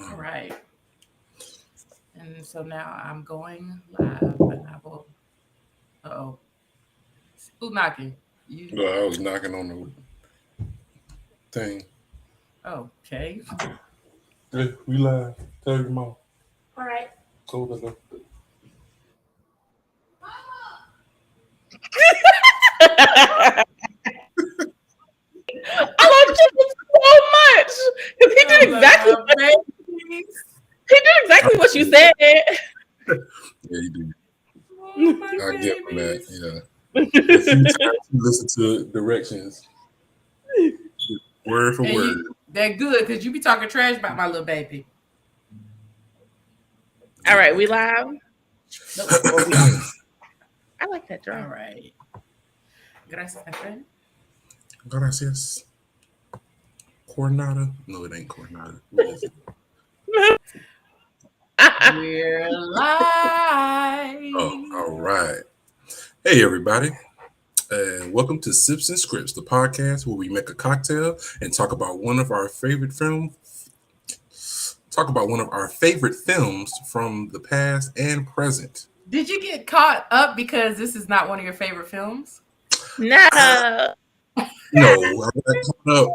All right. And so now I'm going live and I will. Uh-oh. Who's knocking? You. Well, I was knocking on the thing. Okay. Hey, we live. Tell your mom. All right. Go to the. I love Jacob so much because he did exactly what you said. Yeah, you do. I get on that. Yeah. A few times you listen to directions, word for word. They're good because you be talking trash about my little baby. All right, we live. Nope. I like that dress. All right. Gracias, my friend. Gracias. Coronada? No, it ain't Coronada. What is it? We're live. Oh, all right. Hey, everybody. And welcome to Sips and Scripts, the podcast where we make a cocktail and talk about one of our favorite films. Talk about one of our favorite films from the past and present. Did you get caught up because this is not one of your favorite films? No. No, I got caught up.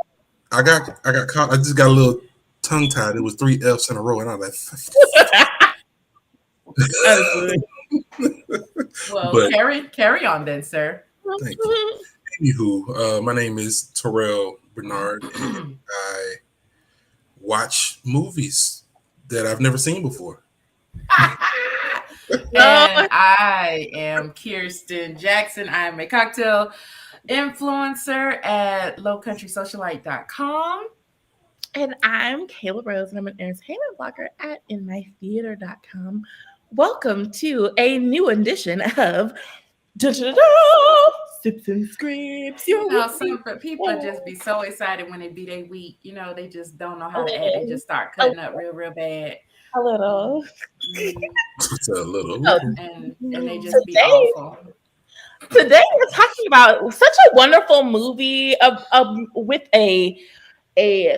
I got caught. I just got a little tongue tied. It was 3 F's in a row, and I was like, well, carry on then, sir. Thank you. Anywho, my name is Terrell Bernard, and I watch movies that I've never seen before. And I am Kirsten Jackson. I am a cocktail influencer at lowcountrysocialite.com. And I'm Kayla Rose, and I'm an entertainment blogger at inmytheater.com. Welcome to a new edition of Sips and Scripts. Some people just be so excited when it be their week. You know, they just don't know how to act. They just start cutting up real bad. A little. Just a little. And they just be awful. Today we're talking about such a wonderful movie with a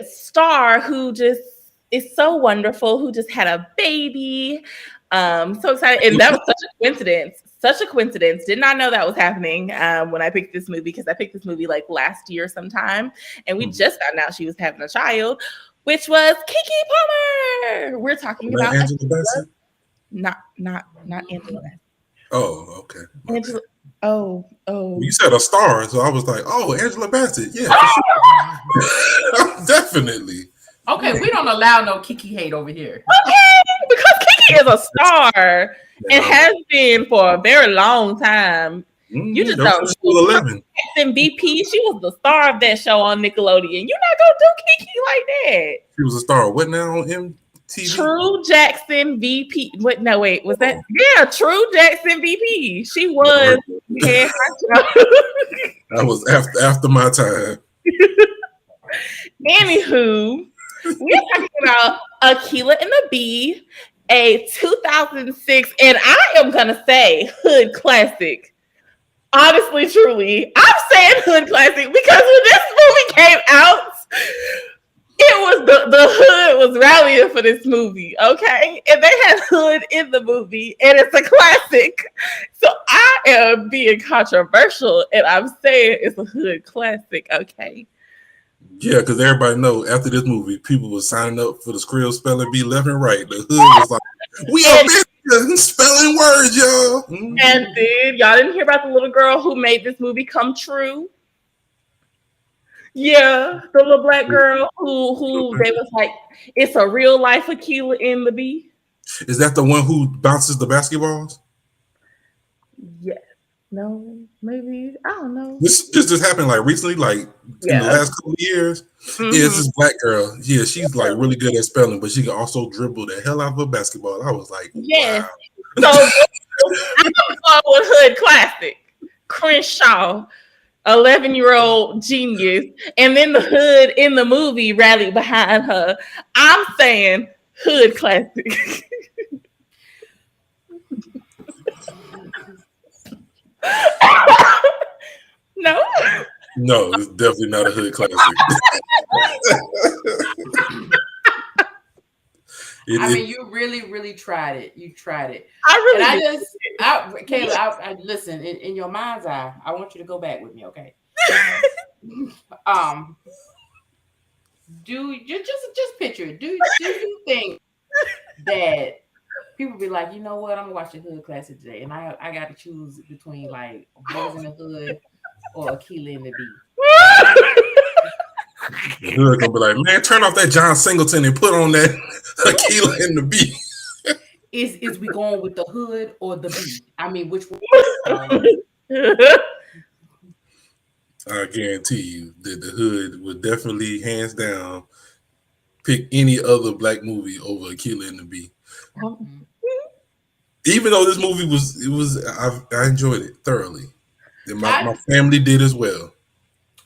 star who just is so wonderful, who just had a baby. So excited. And that was such a coincidence. Such a coincidence. Did not know that was happening when I picked this movie, because I picked this movie like last year sometime. And we just found out she was having a child, which was Keke Palmer. We're talking about Angela Bassett? Not Angela Bassett. Oh, okay. Angela. Oh. You said a star, so I was like, oh, Angela Bassett. Yeah, for sure. Definitely. Okay, we don't allow no Keke hate over here. Okay, because Keke is a star and has been for a very long time. You just don't know. 11. And BP, she was the star of that show on Nickelodeon. You're not gonna do Keke like that. She was a star. What now on MTV? True Jackson VP. What? No, wait. Was that? Yeah, True Jackson VP. She was. That was after my time. Anywho, we're talking about Akeelah and the Bee, a 2006, and I am gonna say hood classic. Honestly, truly, I'm saying hood classic because when this movie came out, it was the hood was rallying for this movie, okay? And they had hood in the movie, and it's a classic. So I am being controversial, and I'm saying it's a hood classic, okay? Yeah, because everybody know after this movie, people were signing up for the Skrill spelling bee left and right. The hood was like, we are spelling words, y'all. Mm-hmm. And then y'all didn't hear about the little girl who made this movie come true. Yeah, the little black girl who they was like, it's a real life Akeelah in the Bee. Is that the one who bounces the basketballs? Yes. No, maybe. I don't know. This just happened like recently, like in the last couple of years. Mm-hmm. Yeah, it's this black girl. Yeah, she's like really good at spelling, but she can also dribble the hell out of a basketball. I was like, yes. Wow. So I'm going with hood classic. Crenshaw, 11-year-old genius, and then the hood in the movie rallied behind her. I'm saying hood classic. No, it's definitely not a hood classic. It, I it mean, you really tried it. You tried it. I And really did. Kayla, I listen, in your mind's eye, I want you to go back with me, okay? Um, do you just picture it. Do you think that people be like, you know what, I'm gonna watch the hood classic today, and I got to choose between like Boys in the Hood or Akeelah and the Bee. the hood gonna be like, man, turn off that John Singleton and put on that Akeelah and the Bee. Is we going with the hood or the Bee? I mean, which one? I guarantee you that the hood would definitely, hands down, pick any other black movie over Akeelah and the Bee. Mhm. Even though this movie I enjoyed it thoroughly, and my I family did as well.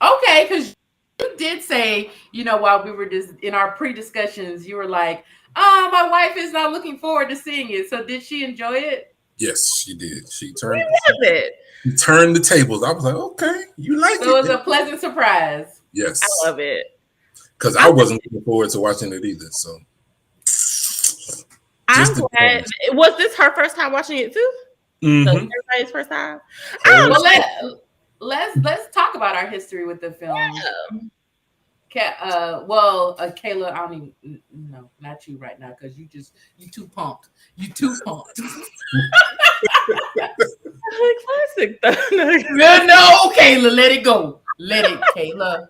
Okay, because you did say, while we were just in our pre-discussions, you were like, my wife is not looking forward to seeing it. So did she enjoy it? Yes, she did. She What turned was it? she turned the tables. I was like, okay, you like So it was it? a pleasant surprise. Yes, I love it. because I wasn't looking forward to watching it either. So I'm just the glad. Was this her first time watching it too? So everybody's first time. Oh, Well, let's talk about our history with the film. Kayla, I don't even, no, not you right now, because you too pumped. You too pumped. Classic though. No, Kayla, let it go. Let it, Kayla.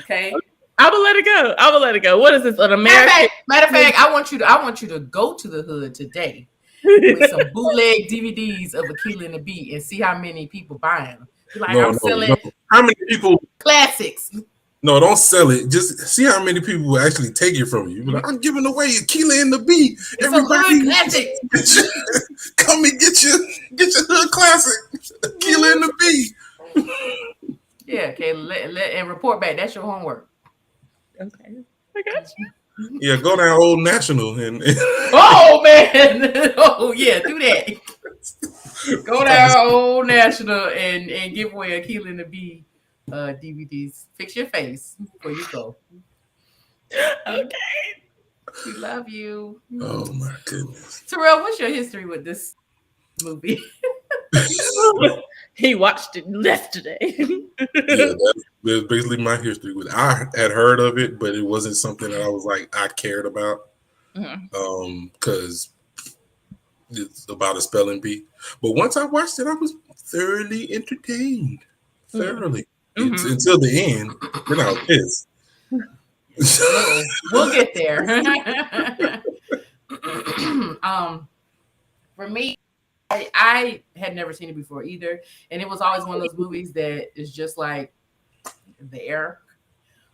Okay. I will let it go. I will let it go. What is this? An American? Matter of fact, I want you to go to the hood today with some bootleg DVDs of Akeelah and the Bee and see how many people buying them. Like, I'm selling How many people? classics. No, don't sell it. Just see how many people will actually take it from you. Like, I'm giving away Akeelah and the Bee. Everybody, classic. come and get your hood classic, Akeelah and the Bee. Yeah, Kayla, and report back. That's your homework. Okay, I got you. Yeah, go down Old National and Oh man! Oh yeah, do that. Go down Old National and give away Akeelah and the Bee DVDs. Fix your face before you go. Okay. We love you. Oh my goodness. Terrell, what's your history with this movie? He watched it yesterday. Yeah, that's basically my history with it. I had heard of it, but it wasn't something that I was like I cared about. Because it's about a spelling bee. But once I watched it, I was thoroughly entertained. Thoroughly. Until the end. Then I was pissed. We'll get there. For me, I had never seen it before either, and it was always one of those movies that is just like there.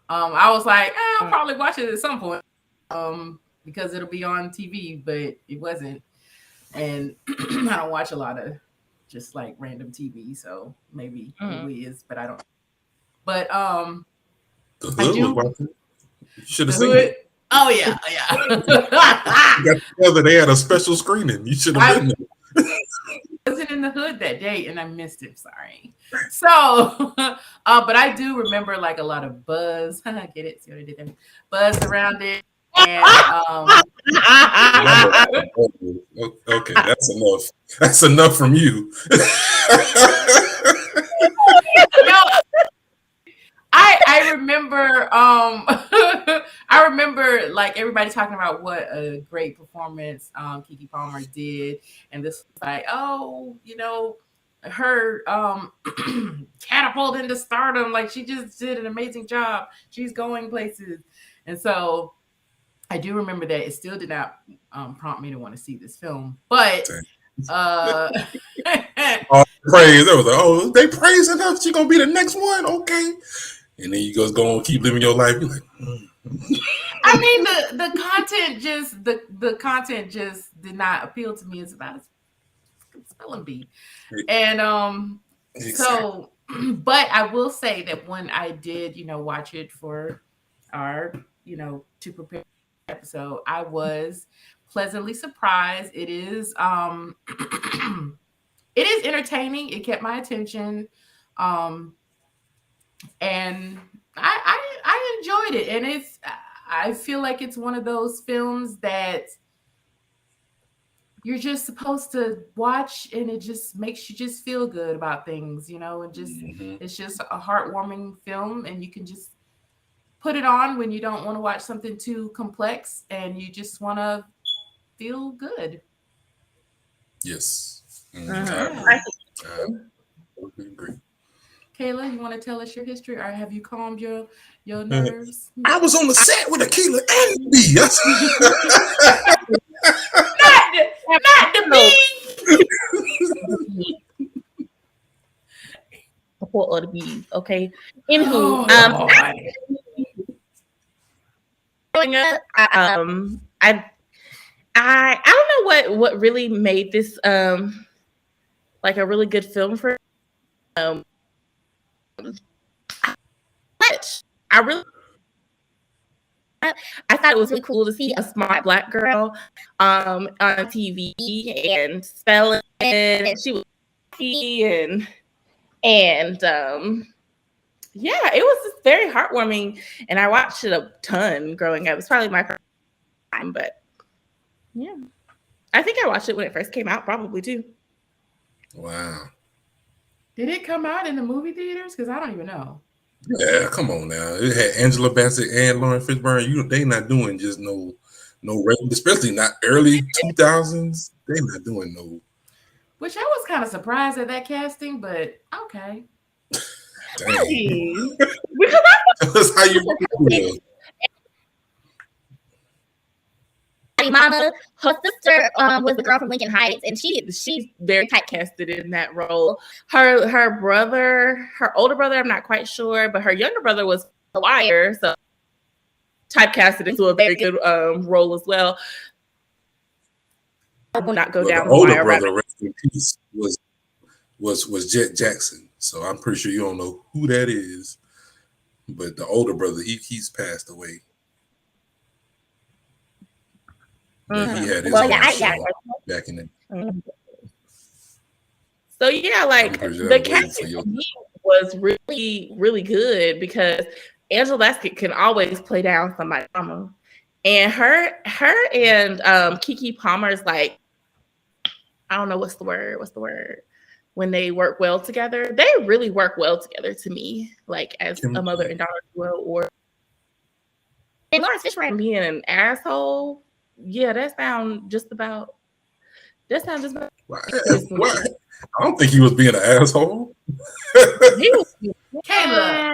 I was like, I'll probably watch it at some point, because it'll be on TV, but it wasn't, and I don't watch a lot of just like random TV, so maybe it is, but I don't. But The I Hood do. was watching. You should have The seen Hood. it. Oh yeah. Got together, they had a special screening. You should have been there. I wasn't in the hood that day and I missed it. Sorry. So, but I do remember like a lot of buzz. Get it? See what I did there? Buzz around it. And Okay, that's enough. That's enough from you. no, I remember I remember like everybody talking about what a great performance Keke Palmer did, and this was like, her catapult into stardom, like she just did an amazing job. She's going places. And so I do remember that. It still did not prompt me to want to see this film, but all praise. That was like, oh, they praise enough. She gonna be the next one, okay? And then you just go on, keep living your life. You're like, I mean, the content just the content just did not appeal to me. It's about a spelling bee, and so, but I will say that when I did, watch it for our, to prepare the episode, I was pleasantly surprised. It is it is entertaining. It kept my attention, and I enjoyed it, and I feel like it's one of those films that you're just supposed to watch and it just makes you just feel good about things, and just it's just a heartwarming film and you can just put it on when you don't want to watch something too complex and you just want to feel good. Yes. Yeah. I agree. Kayla, you want to tell us your history or have you calmed your nerves? I was on the set with Akeelah and me. Not the bees. Support all the bees, okay? Anywho, growing up, I don't know what really made this like a really good film for I really I thought it was really cool to see a smart Black girl on TV and spelling, and she was and yeah, it was just very heartwarming, and I watched it a ton growing up. It's probably my first time, but yeah, I think I watched it when it first came out, probably too. Wow. Did it come out in the movie theaters? Because I don't even know. Yeah, come on now. It had Angela Bassett and Laurence Fishburne. They not doing just no rating, especially not early 2000s. They not doing no. Which I was kind of surprised at that casting, but okay. Dang. That's how you feel. Mama, her sister was the girl from Lincoln Heights, and she's very typecasted in that role. Her brother, her older brother, I'm not quite sure, but her younger brother was a wire, so typecasted into a very good role as well. I will not go down the older brother, rest in peace, was Jet Jackson. So I'm pretty sure you don't know who that is, but the older brother, he's passed away. But he had his own show back in the. So yeah, like the casting was really, really good because Angela Bassett can always play down somebody's mama, and her and Keke Palmer is like, I don't know what's the word when they work well together. They really work well together to me, like as a mother and daughter duo. Or and Laurence Fishburne being an asshole. Yeah, that sounds just about. Why? I don't think he was being an asshole. Kayla,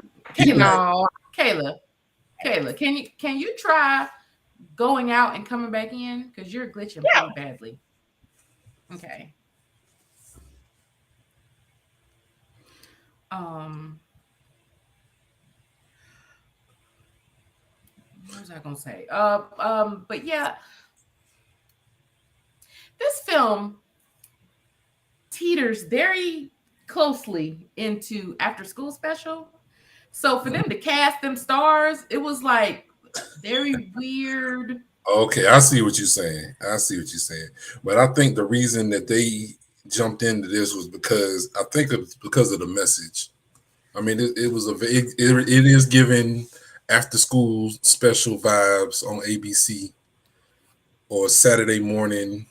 can you try going out and coming back in because you're glitching pretty badly? Okay. What was I gonna say? But yeah, this film teeters very closely into after school special. So for them to cast them stars, it was like very weird. Okay, I see what you're saying. But I think the reason that they jumped into this was because I think it's because of the message. I mean, it is giving after school special vibes on ABC or Saturday morning.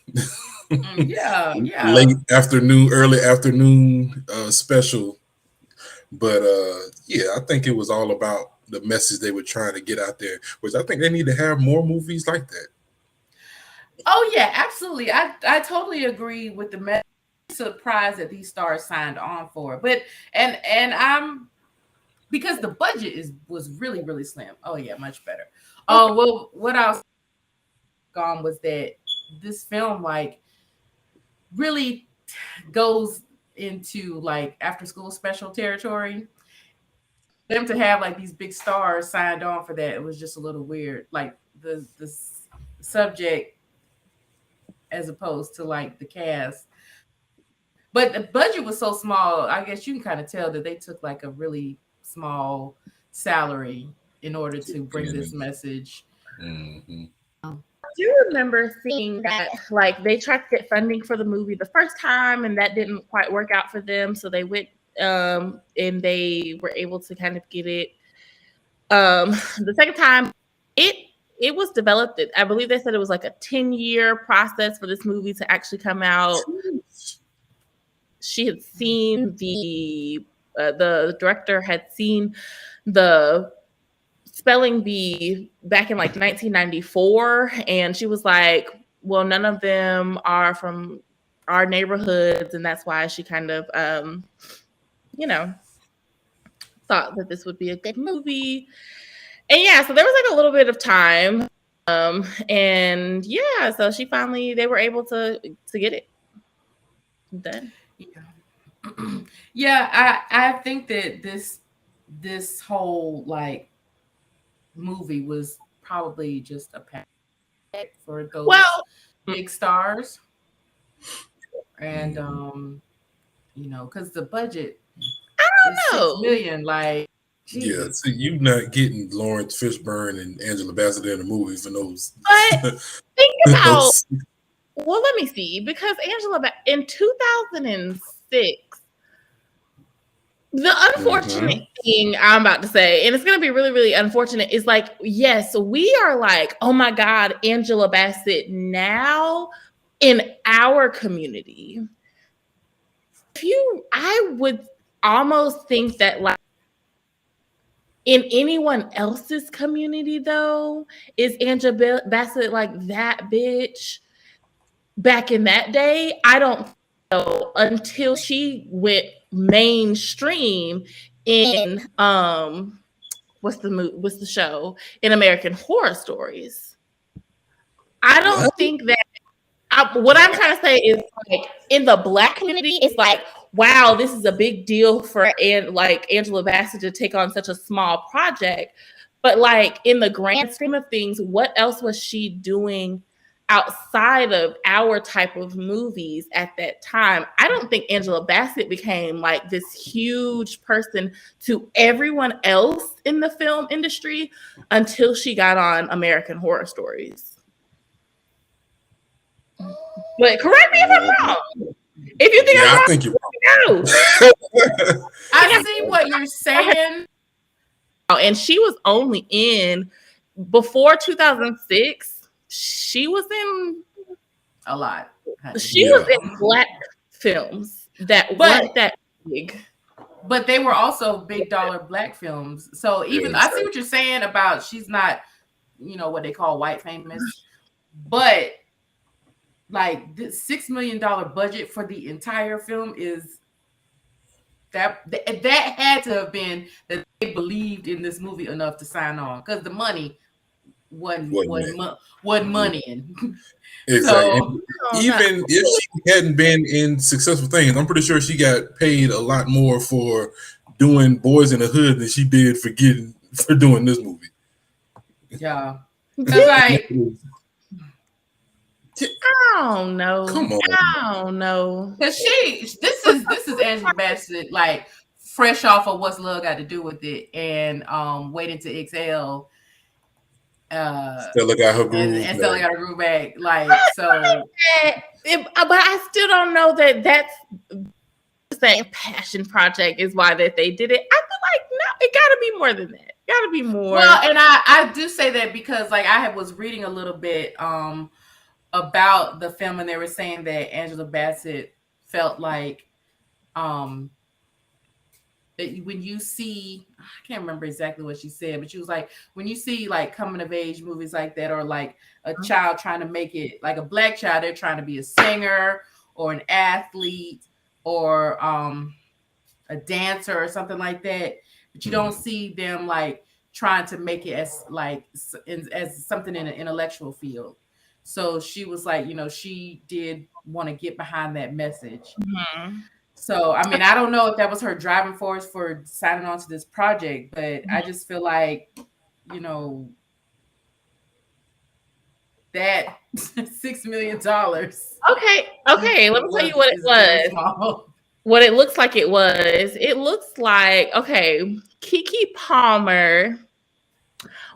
Late afternoon, early afternoon special. But I think it was all about the message they were trying to get out there, which I think they need to have more movies like that. Oh yeah, absolutely. I totally agree with the message. Surprised that these stars signed on for it, but and I'm because the budget was really, really slim. Oh yeah, much better. Oh well, what I was gone was that this film like really goes into like after school special territory. Them to have like these big stars signed on for that, it was just a little weird. Like the subject as opposed to like the cast. But the budget was so small, I guess you can kind of tell that they took like a really small salary in order to bring this message. Mm-hmm. I do remember seeing that like they tried to get funding for the movie the first time and that didn't quite work out for them. So they went and they were able to kind of get it the second time. It it was developed. I believe they said it was like a 10-year process for this movie to actually come out. She had seen the director had seen the spelling bee back in like 1994, and she was like, well, none of them are from our neighborhoods, and that's why she kind of thought that this would be a good movie. And yeah, so there was like a little bit of time, and yeah, so they were able to get it done. Yeah, I think that this whole like movie was probably just a pack for those big stars, and because the budget is $6 million, like. Jesus. Yeah, so you not getting Laurence Fishburne and Angela Bassett in a movie for those. But think about, well, let me see, because in 2006, the unfortunate thing I'm about to say, and it's going to be really, really unfortunate, is like, yes, we are like, oh my God, Angela Bassett now in our community. I would almost think that like, in anyone else's community, though, is Angela Bassett like that bitch back in that day? I don't know until she went mainstream in what's the show in American Horror Stories. I don't think that. What I'm trying to say is like in the Black community, it's like, wow, this is a big deal for Angela Bassett to take on such a small project. But like in the grand scheme of things, what else was she doing outside of our type of movies at that time? I don't think Angela Bassett became like this huge person to everyone else in the film industry until she got on American Horror Stories. But correct me if I'm wrong. If you think I'm wrong, I think you're wrong. I see what you're saying. And she was only in, before 2006, she was in a lot. She was in Black films that weren't that big. But they were also big dollar Black films. So even I see what you're saying about she's not, what they call white famous. But like the $6 million budget for the entire film is that had to have been that they believed in this movie enough to sign on, because the money wasn't money. Exactly. So, even if she hadn't been in successful things, I'm pretty sure she got paid a lot more for doing Boys in the Hood than she did for doing this movie. Yeah, because like. I don't know. Come on. I don't know. Because this is Angela Bassett, like fresh off of What's Love Got to Do with It and Waiting to Exhale. Stella got her groove and Stella got her groove back. Like so. But I still don't know that that's the same passion project is why that they did it. I feel like no, it got to be more than that. Got to be more. Well, and I do say that because like I was reading a little bit about the film, and they were saying that Angela Bassett felt like when you see, I can't remember exactly what she said, but she was like, when you see like coming of age movies like that, or like a child trying to make it, like a Black child, they're trying to be a singer or an athlete or a dancer or something like that, but you don't see them like trying to make it as like as something in an intellectual field. So she was like, she did want to get behind that message. Mm-hmm. So, I mean, I don't know if that was her driving force for signing on to this project, but I just feel like, that $6 million. Okay. Let me tell you what it was. What it looks like it was. It looks like, Keke Palmer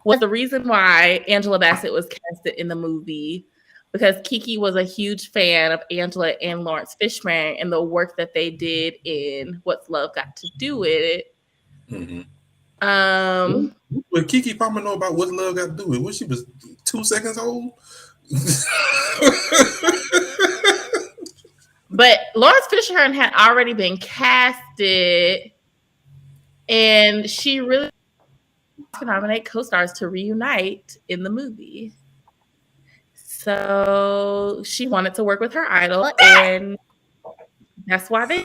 was the reason why Angela Bassett was casted in the movie, because Keke was a huge fan of Angela and Laurence Fishburne and the work that they did in What's Love Got to Do with It. Mm-hmm. But Keke Palmer know about what love got to do with when she was 2 seconds old. But Laurence Fishburne had already been casted, and she really to nominate co-stars to reunite in the movie. So she wanted to work with her idol, and that's why they.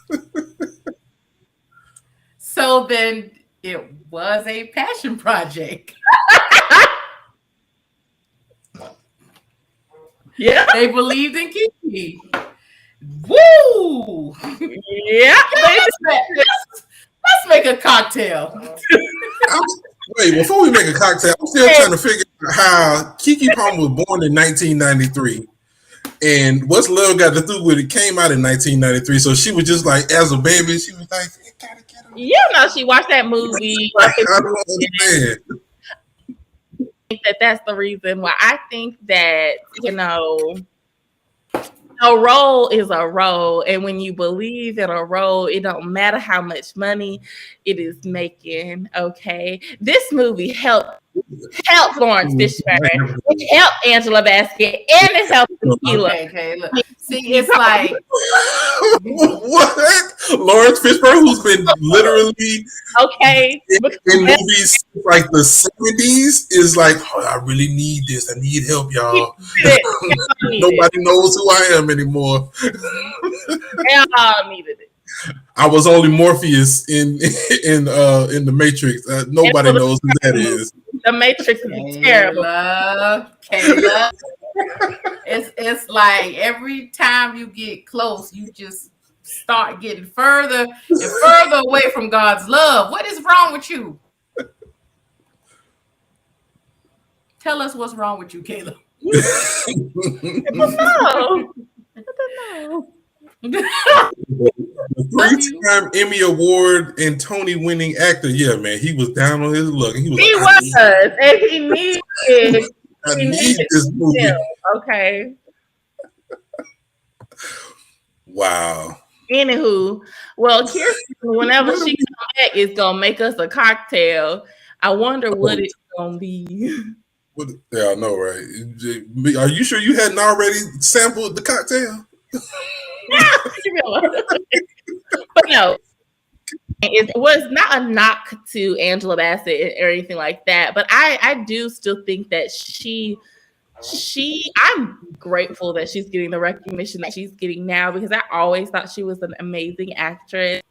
So then it was a passion project. Yeah, They believed in Keke. Woo! Yeah. Let's make a cocktail. Wait, before we make a cocktail, I'm still trying to figure out how Keke Palmer was born in 1993. And What's Love Got to Do with It came out in 1993. So she was just like, as a baby, she was like, gotta get him. You know, she watched that movie. Like, I don't understand. I think that's the reason why I think that, a role is a role, and when you believe in a role, it don't matter how much money it is making. Okay, this movie helped Laurence Fishburne, it helped Angela Bassett, and it helped Akeelah. Okay, look. See, it's like what? Laurence Fishburne, who's been literally in movies like the 70s, is like, oh, I really need this. I need help, y'all. Nobody knows who I am anymore. They all needed it. I was only Morpheus in the Matrix. Nobody knows who that is. The Matrix is terrible. Kayla. It's like every time you get close, you just start getting further and further away from God's love. What is wrong with you? Tell us what's wrong with you, Kayla. I don't know. Three-time Emmy Award and Tony winning actor. Yeah, man, he was down on his luck. And he he needed. I need this movie. Okay. Wow. Anywho, well, Kirsten, whenever she comes back, is gonna make us a cocktail. I wonder what it's gonna be. Yeah, I know, right? Are you sure you hadn't already sampled the cocktail? But no, it was not a knock to Angela Bassett or anything like that. But I do still think that I'm grateful that she's getting the recognition that she's getting now, because I always thought she was an amazing actress,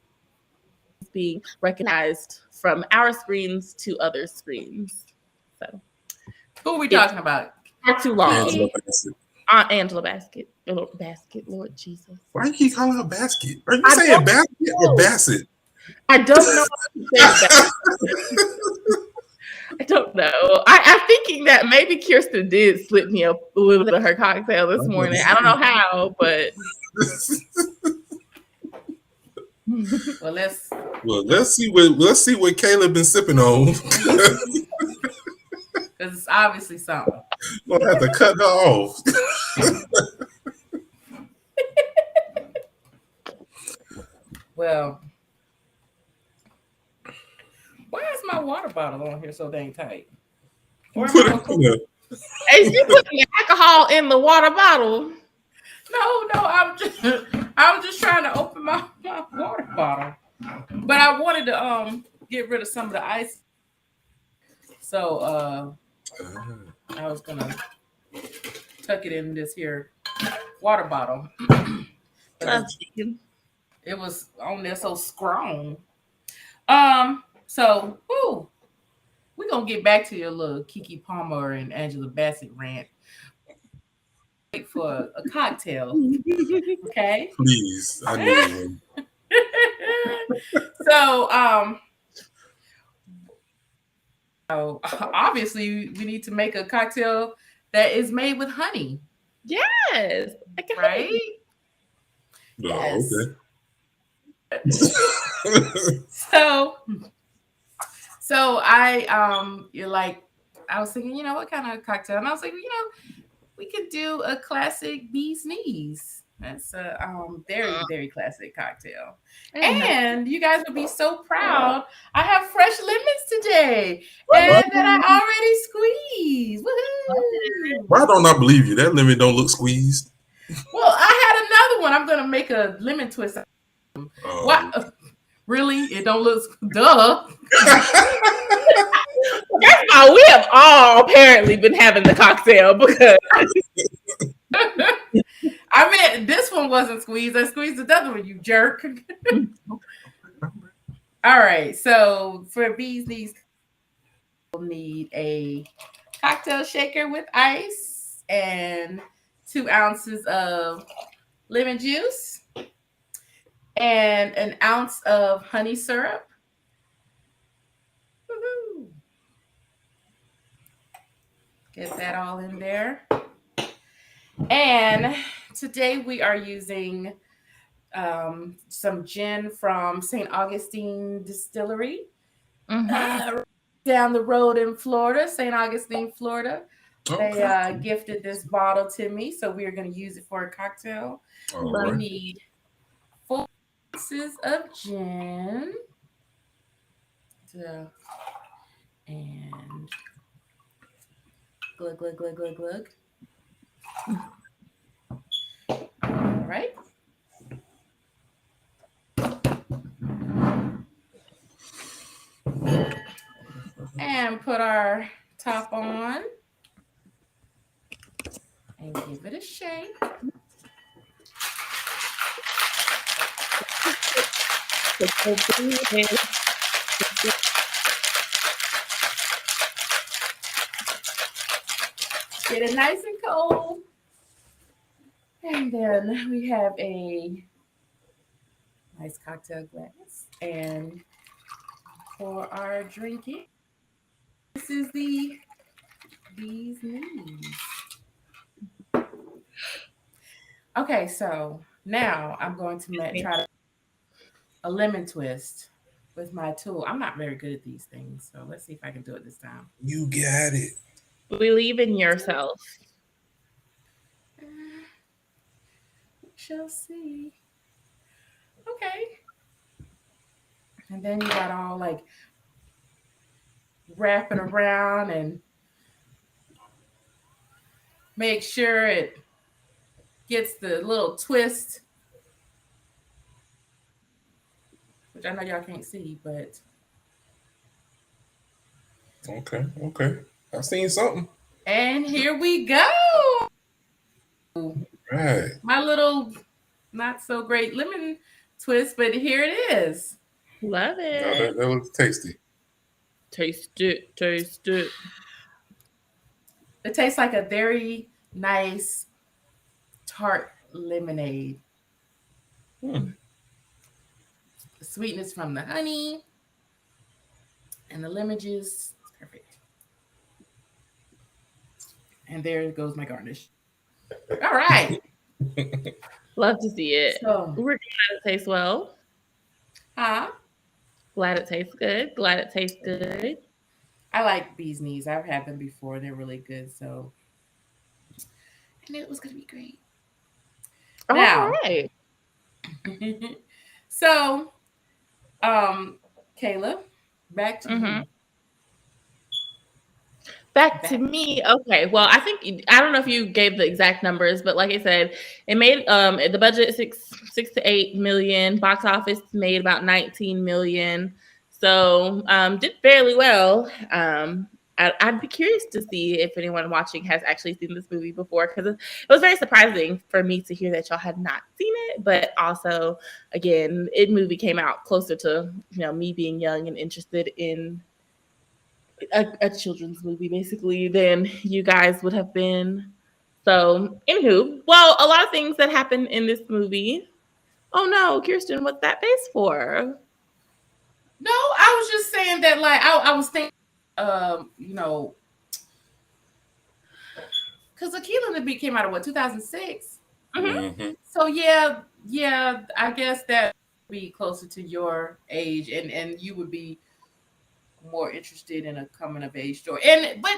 being recognized from our screens to other screens. So, who are we talking about? Not too long. Angela Bassett. Angela Bassett. Lord Jesus. Why do you keep calling her Basket? Are you saying Basket or Bassett? I don't know what to say. I don't know. I'm thinking that maybe Kirsten did slip me a little bit of her cocktail this morning. I don't know how, but let's see what Caleb been sipping on. Because it's obviously something. Gonna have to cut her off. Well, why is my water bottle on here so dang tight? Is you putting alcohol in the water bottle? No, I was just trying to open my water bottle. But I wanted to get rid of some of the ice. So I was gonna tuck it in this here water bottle. It was on there so strong. So we're gonna get back to your little Keke Palmer and Angela Bassett rant. Wait for a cocktail. Okay. Please. I need one. So obviously we need to make a cocktail that is made with honey. Yes. Right? Yes. Okay. So I was thinking, what kind of cocktail? And I was like, we could do a classic bee's knees. That's a very, very classic cocktail. And And you guys would be so proud. I have fresh lemons today, and that I already squeezed. Woohoo! Why don't I believe you? That lemon don't look squeezed. Well, I had another one. I'm gonna make a lemon twist. What? Really? It don't look. Duh. that's why we have all apparently been having the cocktail because I mean, this one wasn't squeezed. I squeezed the other one, you jerk. All right. So for bees knees, we'll need a cocktail shaker with ice and 2 ounces of lemon juice and an ounce of honey syrup. Woo-hoo. Get that all in there. And today we are using some gin from St. Augustine Distillery down the road in Florida, St. Augustine, Florida. They gifted this bottle to me, so we are going to use it for a cocktail. We need 4 ounces of gin. And glug, glug, glug, glug, glug. All right. And put our top on and give it a shake. Get it nice and cold. And then we have a nice cocktail glass. And for our drinking, this is the bee's knees. Okay, so now I'm going to try a lemon twist with my tool. I'm not very good at these things, so let's see if I can do it this time. You got it. believe in yourself. We shall see. Okay. And then you got all like wrap it around and make sure it gets the little twist, which I know y'all can't see, but okay. I've seen something. and here we go. Right. My little not so great lemon twist, but here it is. Love No, it. that looks tasty. Taste it. Taste it. It tastes like a very nice tart lemonade. The sweetness from the honey and the lemon juice. Perfect. And there goes my garnish. All right. Love to see it. So, We're glad it tastes well. Glad it tastes good. Glad it tastes good. I like bee's knees. I've had them before. They're really good. So I knew it was going to be great. Now, All right. So, Kayla, back to you. Back to me. Okay. Well, I don't know if you gave the exact numbers, but like I said, it made the budget 6 to 8 million. Box office made about 19 million. So did fairly well. I'd be curious to see if anyone watching has actually seen this movie before, because it was very surprising for me to hear that y'all had not seen it. But also, again, movie came out closer to me being young and interested in a children's movie basically than you guys would have been. So, anywho, well, a lot of things that happen in this movie. Oh no, Kirsten, what's that face for? No, I was just saying that, like, I was thinking, because Akeelah and the Bee came out of 2006. So yeah, I guess that would be closer to your age, and you would be more interested in a coming of age story. And but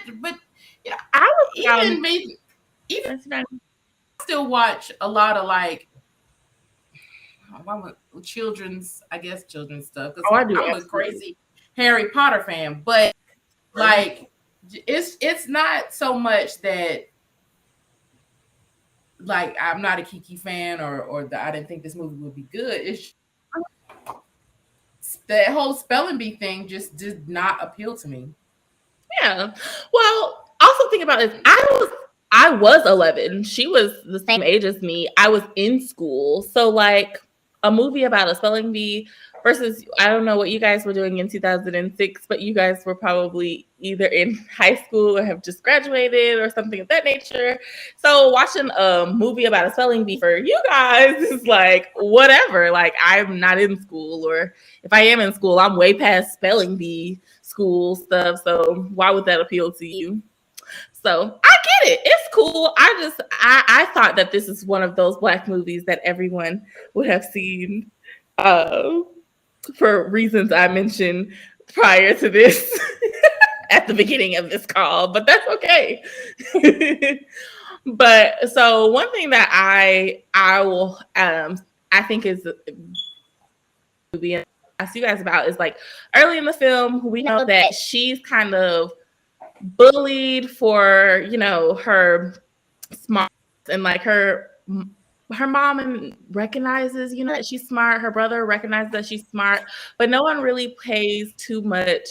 I was even I still watch a lot of like children's, I guess children's stuff, because Oh, I do. I'm a Absolutely. crazy Harry Potter fan, but like it's not so much that like I'm not a Keke fan or I didn't think this movie would be good. It's that whole spelling bee thing just did not appeal to me. Yeah. Well, also think about this. I was 11. She was the same age as me. I was in school. So like a movie about a spelling bee versus I don't know what you guys were doing in 2006, but you guys were probably either in high school or have just graduated or something of that nature. So watching a movie about a spelling bee for you guys is like whatever. Like I'm not in school, or if I am in school, I'm way past spelling bee school stuff. So why would that appeal to you? So I get it. It's cool. I thought that this is one of those Black movies that everyone would have seen uh, for reasons I mentioned prior to this at the beginning of this call, but that's okay. But so one thing that I will I think is movie and ask you guys about is like early in the film we know that she's kind of bullied for her smart, and like her mom and recognizes that she's smart, her brother recognizes that she's smart, but no one really pays too much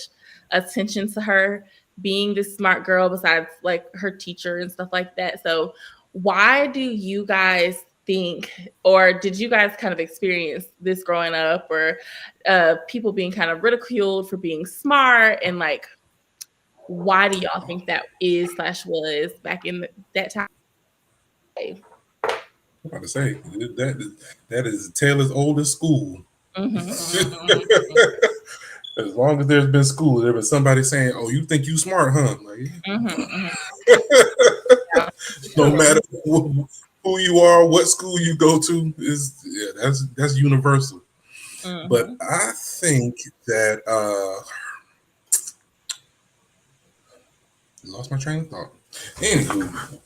attention to her being this smart girl besides like her teacher and stuff like that. So why do you guys think, or did you guys kind of experience this growing up, or people being kind of ridiculed for being smart, and like why do y'all think that is / was back in that time? I'm about to say that is Taylor's oldest school. As long as there's been school, there's been somebody saying, "Oh, you think you smart, huh?" Like, no matter who you are, what school you go to, that's universal. But I think that lost my train of thought. Anywho,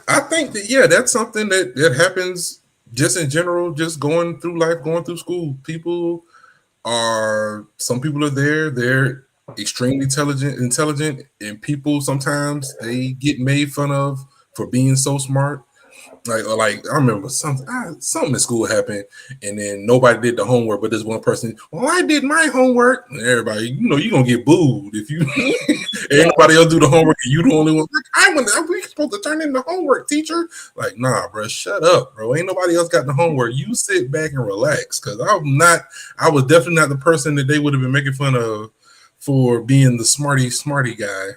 I think that that's something that happens just in general, just going through life, going through school. Some people are there, they're extremely intelligent, and people sometimes they get made fun of for being so smart. Like I remember something in school happened, and then nobody did the homework, but this one person, well, I did my homework, and everybody, you're gonna get booed if you everybody else do the homework and you the only one. Like, we supposed to turn in the homework, teacher. Like, nah, bro, shut up, bro. Ain't nobody else got the homework. You sit back and relax, because I was definitely not the person that they would have been making fun of for being the smarty guy.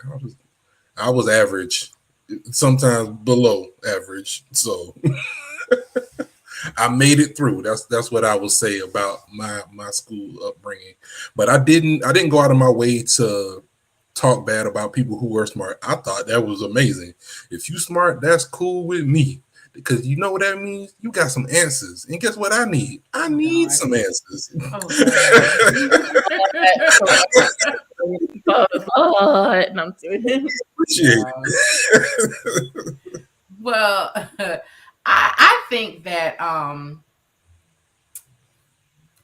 I was average, sometimes below average. So I made it through. That's what I will say about my school upbringing. But I didn't go out of my way to talk bad about people who were smart. I thought that was amazing. If you smart, that's cool with me. Because you know what that means? You got some answers. And guess what I need? I need some answers. I'm Appreciate it. Well, I think that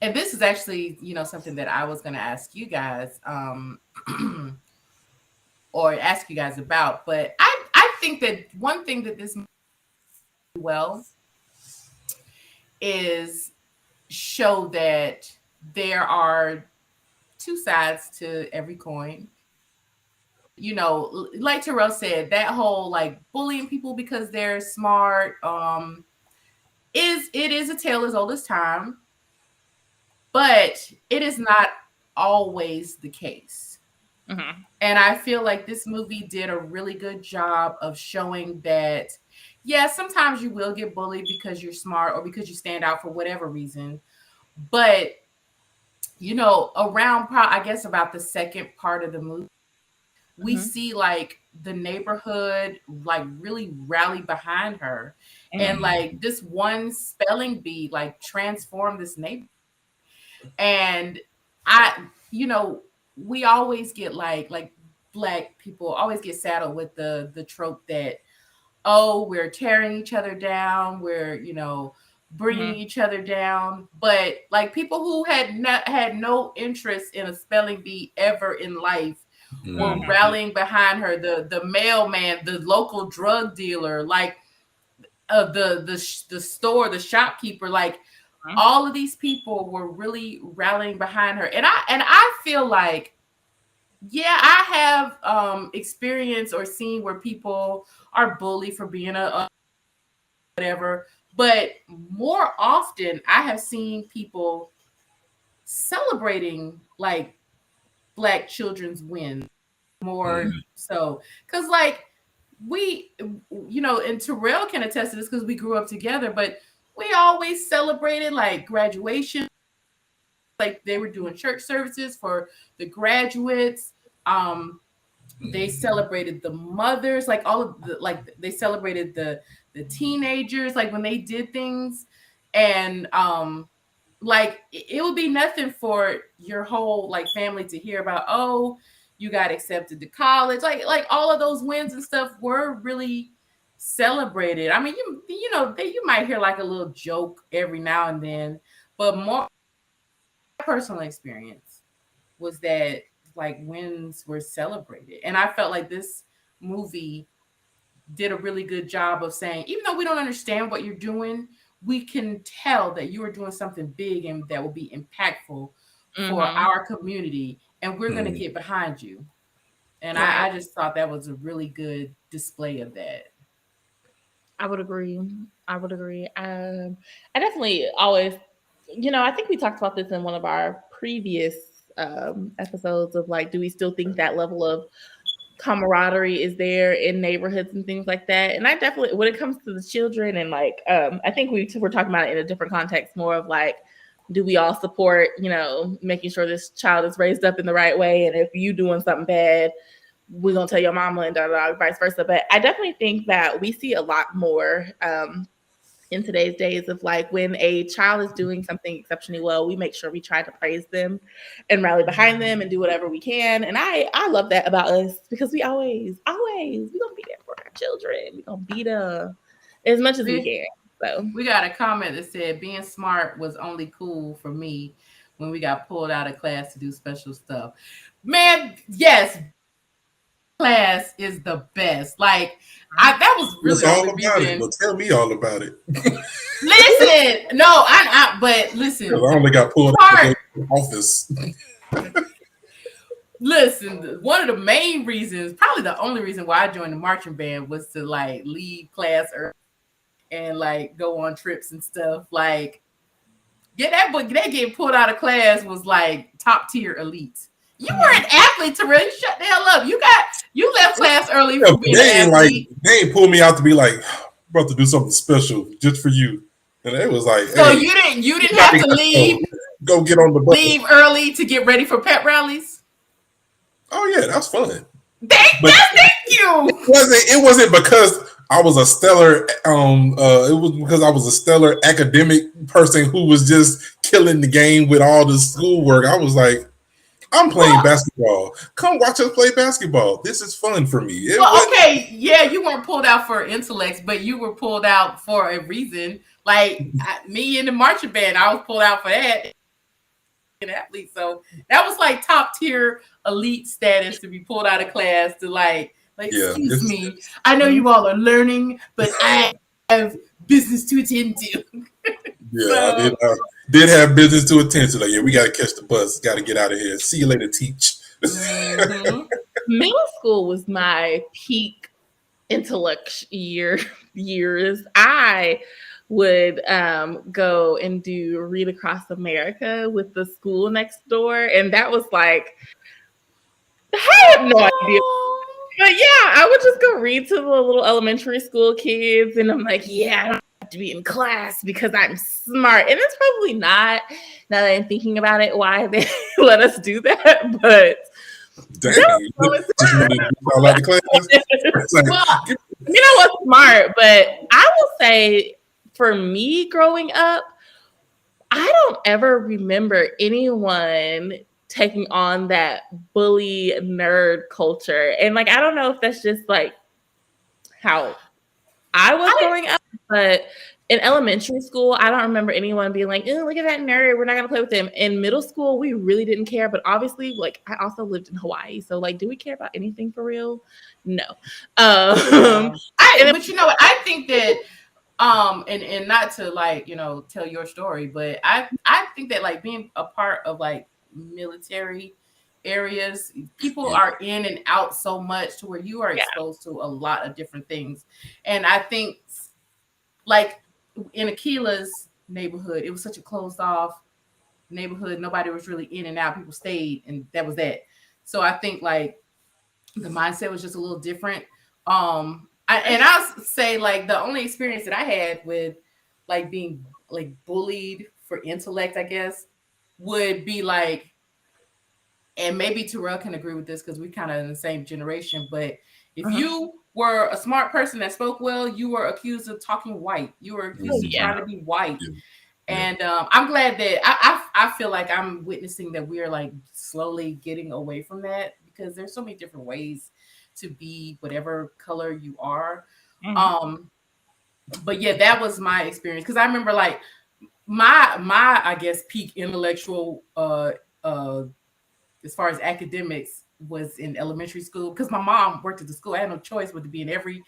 and this is actually, something that I was going to ask you guys or ask you guys about, but I think that one thing that this well is show that there are two sides to every coin. Like Terrell said, that whole like bullying people because they're smart is a tale as old as time, but it is not always the case. And I feel like this movie did a really good job of showing that, sometimes you will get bullied because you're smart or because you stand out for whatever reason. But, around I guess about the second part of the movie, we see like the neighborhood like really rally behind her. And like this one spelling bee like transformed this neighborhood. And we always get like Black people always get saddled with the trope that, oh, we're tearing each other down, we're bringing each other down. But like people who had no interest in a spelling bee ever in life were rallying behind her. The mailman, the local drug dealer, like the store, the shopkeeper, like all of these people were really rallying behind her. And I feel like, yeah, I have experienced or seen where people are bullied for being a whatever, but more often I have seen people celebrating like Black children's wins more so, because like we, and Terrell can attest to this because we grew up together, but we always celebrated like graduation, like they were doing church services for the graduates. They celebrated the mothers, like all of the, like they celebrated the teenagers, like when they did things. And like it would be nothing for your whole like family to hear about, oh, you got accepted to college, like all of those wins and stuff were really celebrated. I mean, you might hear like a little joke every now and then, but more personal experience was that like wins were celebrated. And I felt like this movie did a really good job of saying, even though we don't understand what you're doing, we can tell that you are doing something big and that will be impactful for our community, and we're going to get behind you. And I just thought that was a really good display of that. I would agree. I definitely always, I think we talked about this in one of our previous episodes of like, do we still think that level of camaraderie is there in neighborhoods and things like that? And I definitely, when it comes to the children and like, I think we're talking about it in a different context, more of like, do we all support, making sure this child is raised up in the right way? And if you doing something bad, we're going to tell your mama and vice versa. But I definitely think that we see a lot more in today's days of like when a child is doing something exceptionally well, we make sure we try to praise them and rally behind them and do whatever we can. And I love that about us, because we always, we're going to be there for our children. We're going to be there as much as we can. So we got a comment that said, being smart was only cool for me when we got pulled out of class to do special stuff. Man, yes, class is the best. Like that was really all about it. Well, tell me all about it. Listen, no, but listen, I only got pulled out of the office. Listen, one of the main reasons, probably the only reason why I joined the marching band, was to like leave class early and like go on trips and stuff. Like, that getting pulled out of class was like top tier elite. You were an athlete, Terrell. You shut the hell up. You left class early for being an athlete. They ain't pulled me out to be like, about to do something special just for you. And it was like, so hey, you didn't have to leave. Go get on the bus. Leave early to get ready for pep rallies. Oh yeah, that's fun. Thank you. It wasn't because I was a stellar. It was because I was a stellar academic person who was just killing the game with all the schoolwork. I was like, I'm playing basketball. Come watch us play basketball. This is fun for me. Okay, yeah, you weren't pulled out for intellects, but you were pulled out for a reason. Like me in the marching band, I was pulled out for that. An athlete, so that was like top tier elite status to be pulled out of class to like excuse me, I know you all are learning, but I have business to attend to. Yeah, so, I did have business to attend to. Like, yeah, we got to catch the bus. Got to get out of here. See you later, teach. Middle school was my peak intellect years. I would go and do Read Across America with the school next door. And that was like, I have no idea. But yeah, I would just go read to the little elementary school kids. And I'm like, yeah, I don't have to be in class because I'm smart. And it's probably not, now that I'm thinking about it, why they let us do that. But dang, I like the class. Well, you know what's smart? But I will say, for me growing up, I don't ever remember anyone taking on that bully nerd culture. And like, I don't know if that's just like how I was growing up, But in elementary school, I don't remember anyone being like, "Oh, look at that nerd. We're not gonna play with him." In middle school, we really didn't care. But obviously, like I also lived in Hawaii, so like, do we care about anything for real? No. Yeah. And then, But you know what? I think that and not to like, tell your story, but I think that like being a part of like military areas, people Yeah. are in and out so much to where you are yeah, exposed to a lot of different things. And I think like in Akeelah's neighborhood, it was such a closed off neighborhood. Nobody was really in and out. People stayed and that was that. So I think like the mindset was just a little different. And I'll say like the only experience that I had with like being like bullied for intellect, I guess, would be like, and maybe Terrell can agree with this because we kind of in the same generation, but if you were a smart person that spoke well, you were accused of talking white. You were accused oh of yeah, trying to be white. Yeah. Yeah. And I'm glad that I feel like I'm witnessing that we are like slowly getting away from that because there's so many different ways to be whatever color you are. Um, but yeah, that was my experience because I remember like my I guess peak intellectual uh as far as academics was in elementary school because my mom worked at the school. I had no choice but to be in every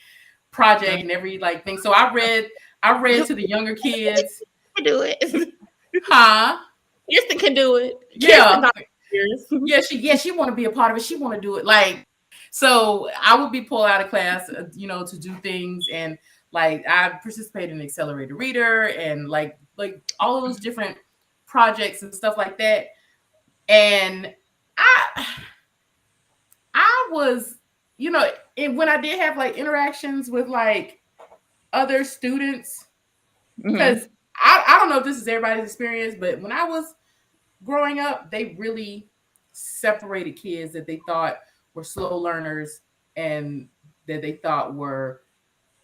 project and every like thing. So I read to the younger kids. can do it. Huh? Kirsten can do it. Kirsten Yeah. got years. Yeah, she want to be a part of it. She want to do it. Like, so I would be pulled out of class, to do things, and like I participated in accelerated reader and like all of those different projects and stuff like that. And I I was, and when I did have like interactions with like other students, because I don't know if this is everybody's experience, but when I was growing up, they really separated kids that they thought were slow learners and that they thought were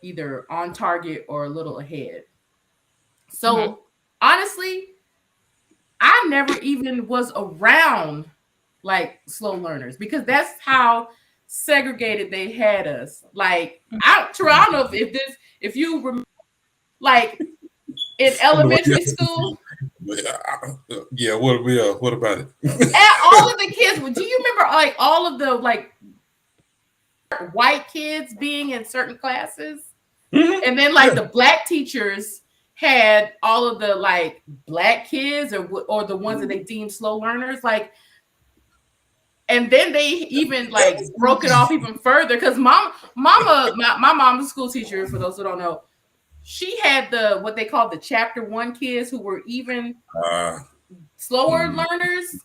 either on target or a little ahead. So honestly, I never even was around like slow learners because that's how segregated they had us. Like I don't know if you remember like in I don't know what you elementary have to school. say. Yeah, what about it? And all of the kids, do you remember like all of the like white kids being in certain classes? And then like the black teachers had all of the like black kids or the ones that they deemed slow learners. Like, and then they even like broke it off even further because my mom's a school teacher, for those who don't know. She had the what they called the chapter 1 kids who were even Uh, slower mm, learners.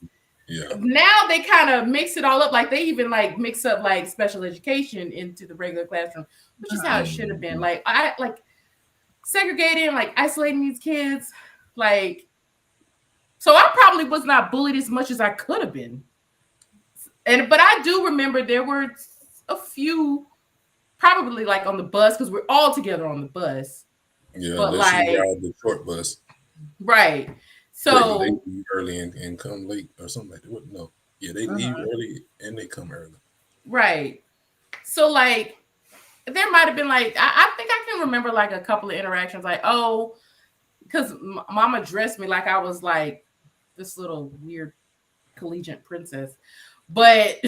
yeah. Now they kind of mix it all up. Like they even like mix up like special education into the regular classroom, which is how it should have been. Like I like segregating, like isolating these kids. Like, so I probably was not bullied as much as I could have been. But I do remember there were a few probably like on the bus because we're all together on the bus. Yeah, But unless you like, ride the short bus. right. They So leave early and come late or something like that. What? No. Yeah, they leave early and they come early. right. So like there might have been like I think I can remember like a couple of interactions like, oh, because mama dressed me like I was like this little weird collegiate princess. But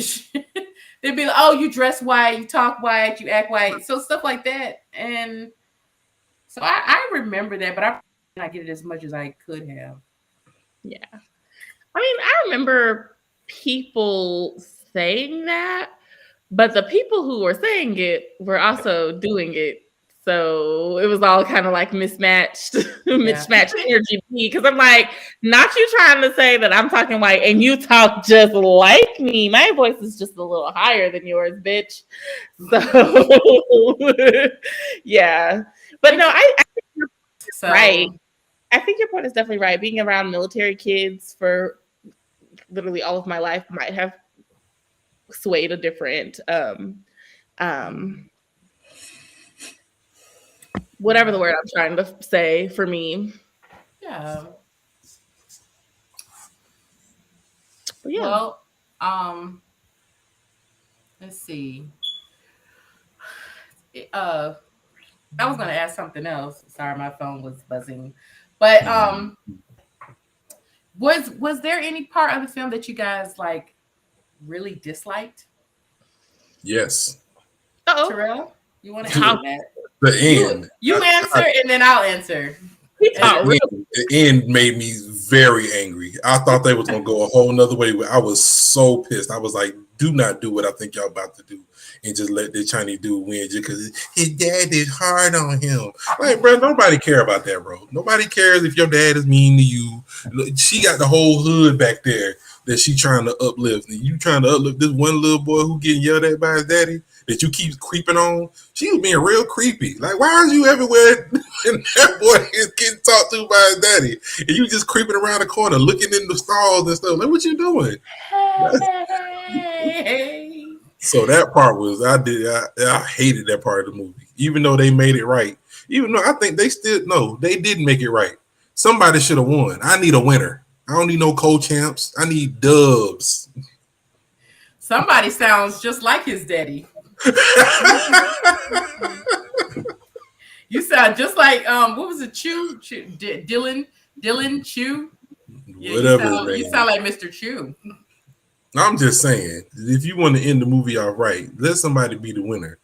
they'd be like, oh, you dress white, you talk white, you act white. So stuff like that. And so I remember that, but I did not get it as much as I could have. Yeah. I mean, I remember people saying that, but the people who were saying it were also doing it. So it was all kind of like mismatched, Yeah. mismatched energy. Because I'm like, not you trying to say that I'm talking white and you talk just like me. My voice is just a little higher than yours, bitch. So yeah. But no, I think you're right. So I think your point is definitely right. Being around military kids for literally all of my life might have swayed a different um whatever the yeah. word I'm trying to say for me. Yeah. But yeah. Well, let's see. Uh I was gonna ask something else. Sorry, my phone was buzzing. But was there any part of the film that you guys like really disliked? Yes. Oh, Terrell, you want to To answer how that? the You end. you answer and then I'll answer. he And talk real. The end made me very angry. I thought they was gonna go a whole nother way. I was so pissed. I was like, "Do not do what I think y'all about to do, and just let the Chinese dude win just because his dad is hard on him." Like, bro, nobody care about that, bro. Nobody cares if your dad is mean to you. Look, she got the whole hood back there that she trying to uplift, and you trying to uplift this one little boy who getting yelled at by his daddy that you keep creeping on. She was being real creepy. Like, why are you everywhere? And that boy is getting talked to by his daddy, and you just creeping around the corner, looking in the stalls and stuff. Like, what you doing? hey. So that part was I hated that part of the movie, even though they made it right. Even though I think they didn't make it right. Somebody should have won. I need a winner. I don't need no co-champs. I need dubs. Somebody sounds just like his daddy. You sound just like what was it? Dylan Chew. Yeah, Whatever. you sound like Mr. Chew. I'm just saying, if you want to end the movie off right, let somebody be the winner.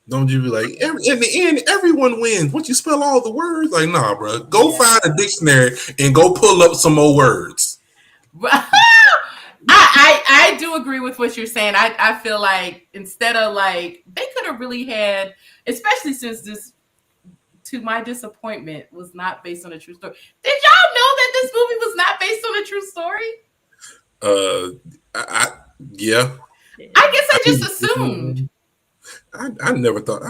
Don't you be like, in the end, everyone wins. Once you spell all the words, like, nah, bro. Go find a dictionary and go pull up some more words. I do agree with what you're saying. I feel like instead of like they could have really had, especially since this, to my disappointment, was not based on a true story. Did y'all know that this movie was not based on a true story? Yeah. I guess I just assumed. I never thought.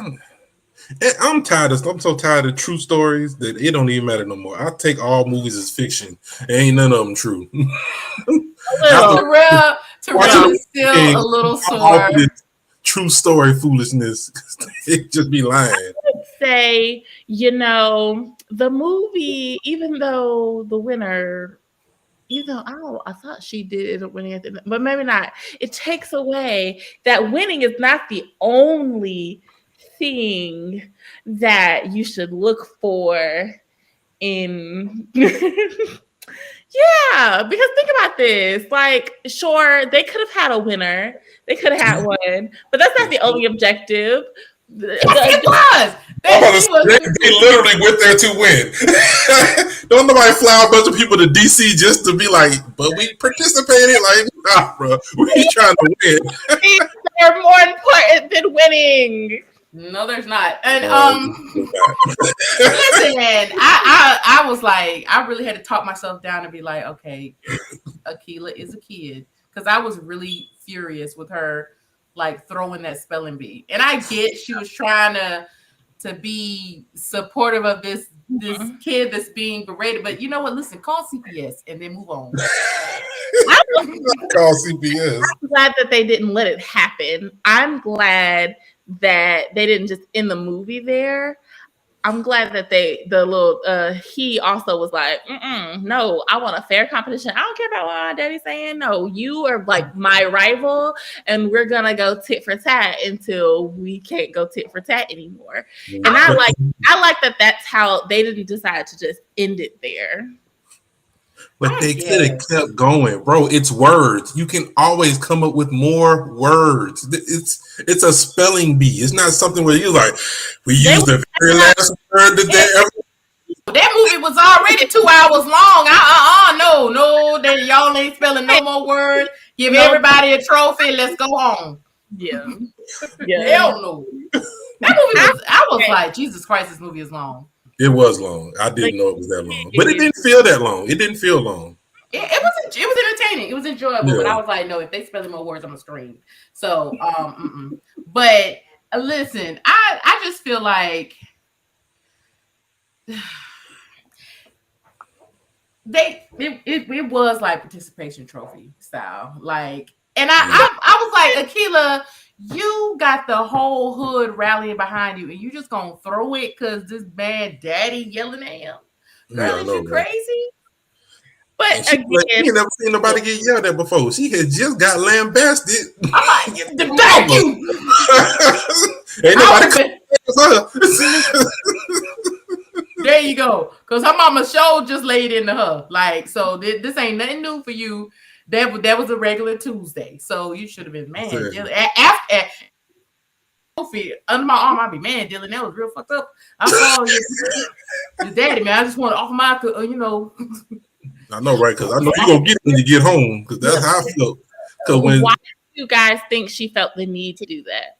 I'm tired of. I'm so tired of true stories that it don't even matter no more. I take all movies as fiction. Ain't none of them true. Terrell is still a little sore. True story foolishness. It just be lying. Say, the movie, even though the winner, I thought she did end up winning at the end, but maybe not. It takes away that winning is not the only thing that you should look for in. Yeah, because think about this. Like, sure, they could have had a winner. They could have had one, but that's not the only objective. Yes, it was. They literally went there to win. Don't nobody fly a bunch of people to DC just to be like, but we participated. Like, nah, bro, we trying to win. They're more important than winning. No, there's not. And listen, man, I was like, I really had to talk myself down and be like, okay, Akeelah is a kid, because I was really furious with her like throwing that spelling bee. And I get she was trying to be supportive of this kid that's being berated, but you know what? Listen, call CPS and then move on. Call CPS. I'm glad that they didn't let it happen. I'm glad that they didn't just end the movie there. I'm glad that he also was like, no, I want a fair competition. I don't care about what my daddy's saying. No, you are like my rival, and we're gonna go tit for tat until we can't go tit for tat anymore. And I like that. That's how they didn't decide to just end it there. But they could have kept going, bro. It's words. You can always come up with more words. It's a spelling bee. It's not something where you like, we use the very last word that they ever. That movie was already 2 hours long. No, y'all ain't spelling no more words. Give everybody a trophy. Let's go home. Yeah. Hell no. That movie was. I was like, Jesus Christ, this movie is long. It was long. I didn't know it was that long, but it didn't feel that long. It didn't feel long. It was entertaining. It was enjoyable. Yeah. But I was like, no, if they spell more words, I'm gonna scream. So, But listen, I just feel like it was like participation trophy style, like, and I was like, Akeelah, you got the whole hood rallying behind you, and you just gonna throw it because this bad daddy yelling at him. Girl, is you crazy? But again, she ain't never seen nobody get yelled at before. She had just got lambasted. Thank you. Ain't nobody There you go. Because her mama show just laid into her. Like, so this ain't nothing new for you. That was a regular Tuesday. So you should have been, man, Dylan. After under my arm, I'd be, man, Dylan, that was real fucked up. I saw your daddy, man. I just want to offer my, I know, right? Because I know you're going to get it when you get home. Because that's how I felt. Why do you guys think she felt the need to do that?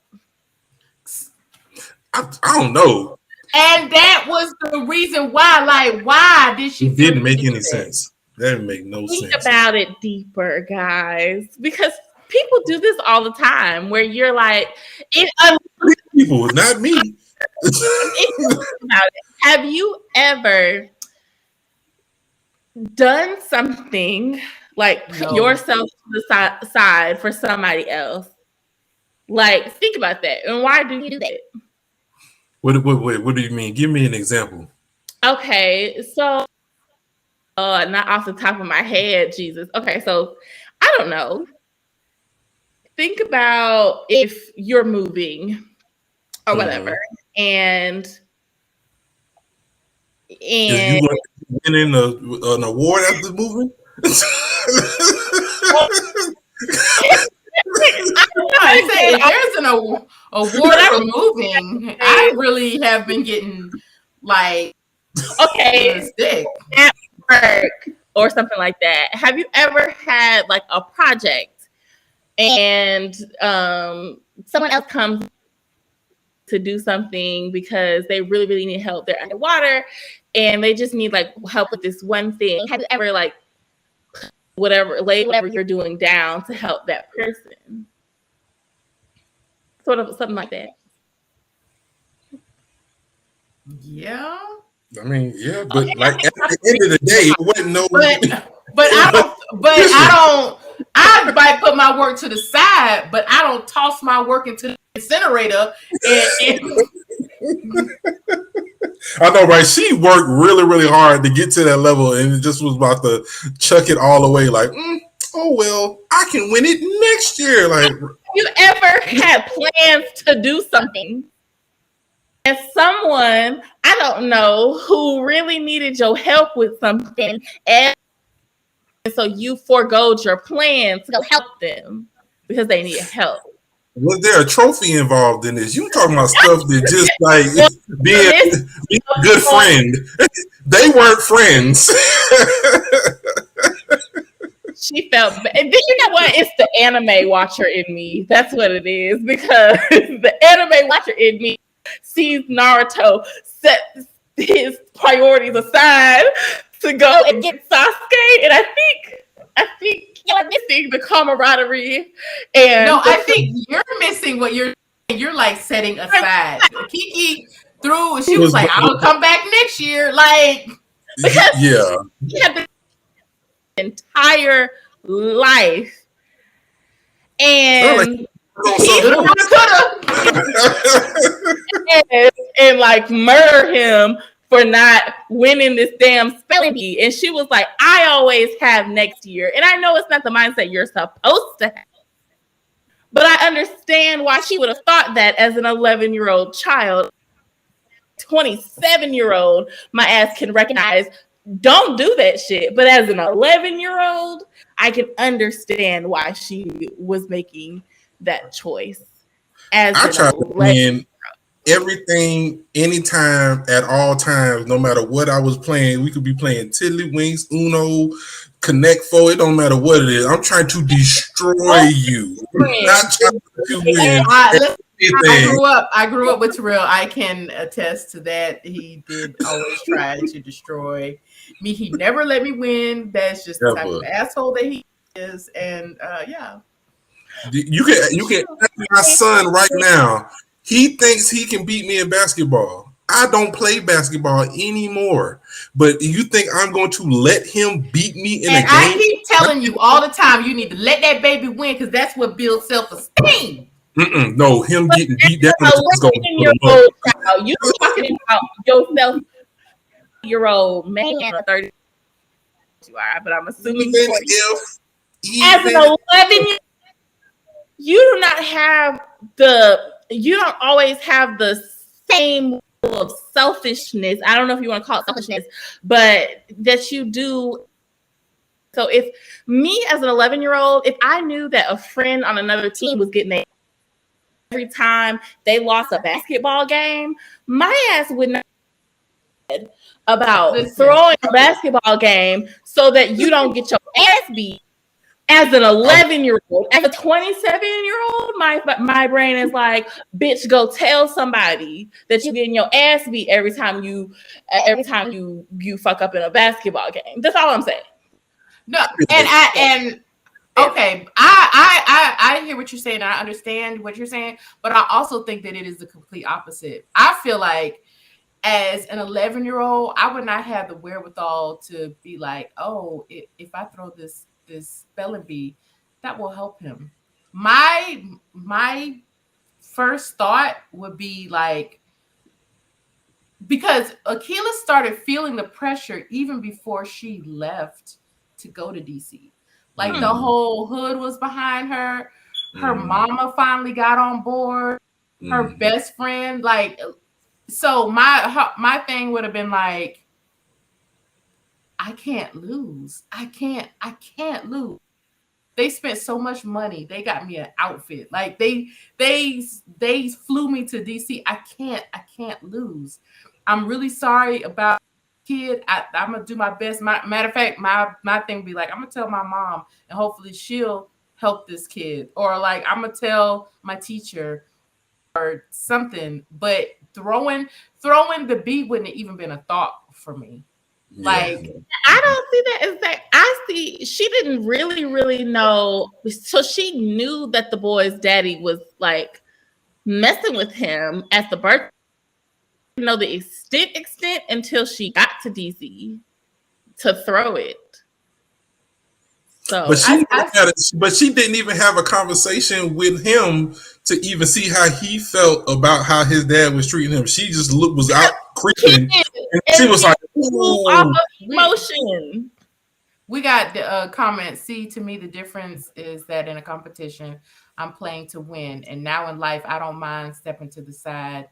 I don't know. And that was the reason why. Like, why did she? It didn't make any sense. That didn't make no sense. Think about it deeper, guys, because people do this all the time. Where you're like, people, not me. Have you ever done something like put yourself to the side for somebody else? Like, think about that. And why do you do that? What do you mean? Give me an example. Okay, so not off the top of my head, Jesus. Okay, so I don't know. Think about if you're moving or whatever, and you winning an award after moving. If there's an award for moving, I really have been getting like sick at work or something like that. Have you ever had like a project and someone else comes to do something because they really, really need help? They're underwater and they just need like help with this one thing. Have you ever like lay whatever you're doing down to help that person? Sort of something like that. Yeah. I mean, yeah, but like at the end of the day, it wasn't no. I might put my work to the side, but I don't toss my work into the incinerator. I know, right? She worked really, really hard to get to that level, and it just was about to chuck it all away. Like, oh well, I can win it next year. Like, you ever had plans to do something, and someone I don't know who really needed your help with something, and so you forgoed your plan to go help them because they need help? Was there a trophy involved in this? You talking about stuff that just like being a good friend. They weren't friends. She felt bad. And you know what? It's the anime watcher in me. That's what it is. Because the anime watcher in me sees Naruto set his priorities aside to go and get Sasuke. And I think you're missing the camaraderie. And no, I think you're missing what you're like setting aside. Keke she was like, I'll come back next year. Like, because you have the entire life. And and like murder him for not winning this damn spelling bee. And she was like, I always have next year. And I know it's not the mindset you're supposed to have, but I understand why she would have thought that as an 11-year-old child. 27-year-old, my ass can recognize, don't do that shit. But as an 11-year-old, I can understand why she was making that choice. As I try to win everything, anytime, at all times, no matter what I was playing. We could be playing Tiddlywinks, Uno, Connect Four. It don't matter what it is. I'm trying to destroy you. Not trying to win. I grew up with Terrell. I can attest to that. He did always try to destroy me. He never let me win. That's just the type of asshole that he is. And yeah. You can ask my son right now. He thinks he can beat me in basketball. I don't play basketball anymore. But you think I'm going to let him beat me in a game? I keep telling you all the time, you need to let that baby win because that's what builds self-esteem. No, him getting beat down is going to you're talking about yourself, year-old man, 30. You are, but I'm assuming as an 11, you do not have you don't always have the same level of selfishness. I don't know if you want to call it selfishness, but that you do. So if me as an 11-year-old, if I knew that a friend on another team was getting every time they lost a basketball game, my ass would not about throwing a basketball game so that you don't get your ass beat. As an 11-year-old, as a 27-year-old, my brain is like, bitch, go tell somebody that you're getting your ass beat every time you fuck up in a basketball game. That's all I'm saying. No, and okay, I hear what you're saying. I understand what you're saying, but I also think that it is the complete opposite. I feel like as an 11-year-old, I would not have the wherewithal to be like, oh, if I throw this spelling bee, that will help him. My first thought would be like, because Akeelah started feeling the pressure even before she left to go to DC. Like the whole hood was behind her. Her mama finally got on board. Her best friend, like, so my thing would have been like, I can't lose. I can't lose. They spent so much money. They got me an outfit. Like they flew me to DC. I can't lose. I'm really sorry about kid. I'm gonna do my best. Matter of fact, my thing would be like, I'm gonna tell my mom and hopefully she'll help this kid. Or like I'm gonna tell my teacher or something. But throwing the bee wouldn't have even been a thought for me. Like, I don't see that as that. I see she didn't really know. So she knew that the boy's daddy was like messing with him at the birthday. Didn't know the extent until she got to DC to throw it. So, but she didn't even have a conversation with him to even see how he felt about how his dad was treating him. She just was out creeping, and she was like, emotion. We got the comment. See, to me, the difference is that in a competition, I'm playing to win, and now in life, I don't mind stepping to the side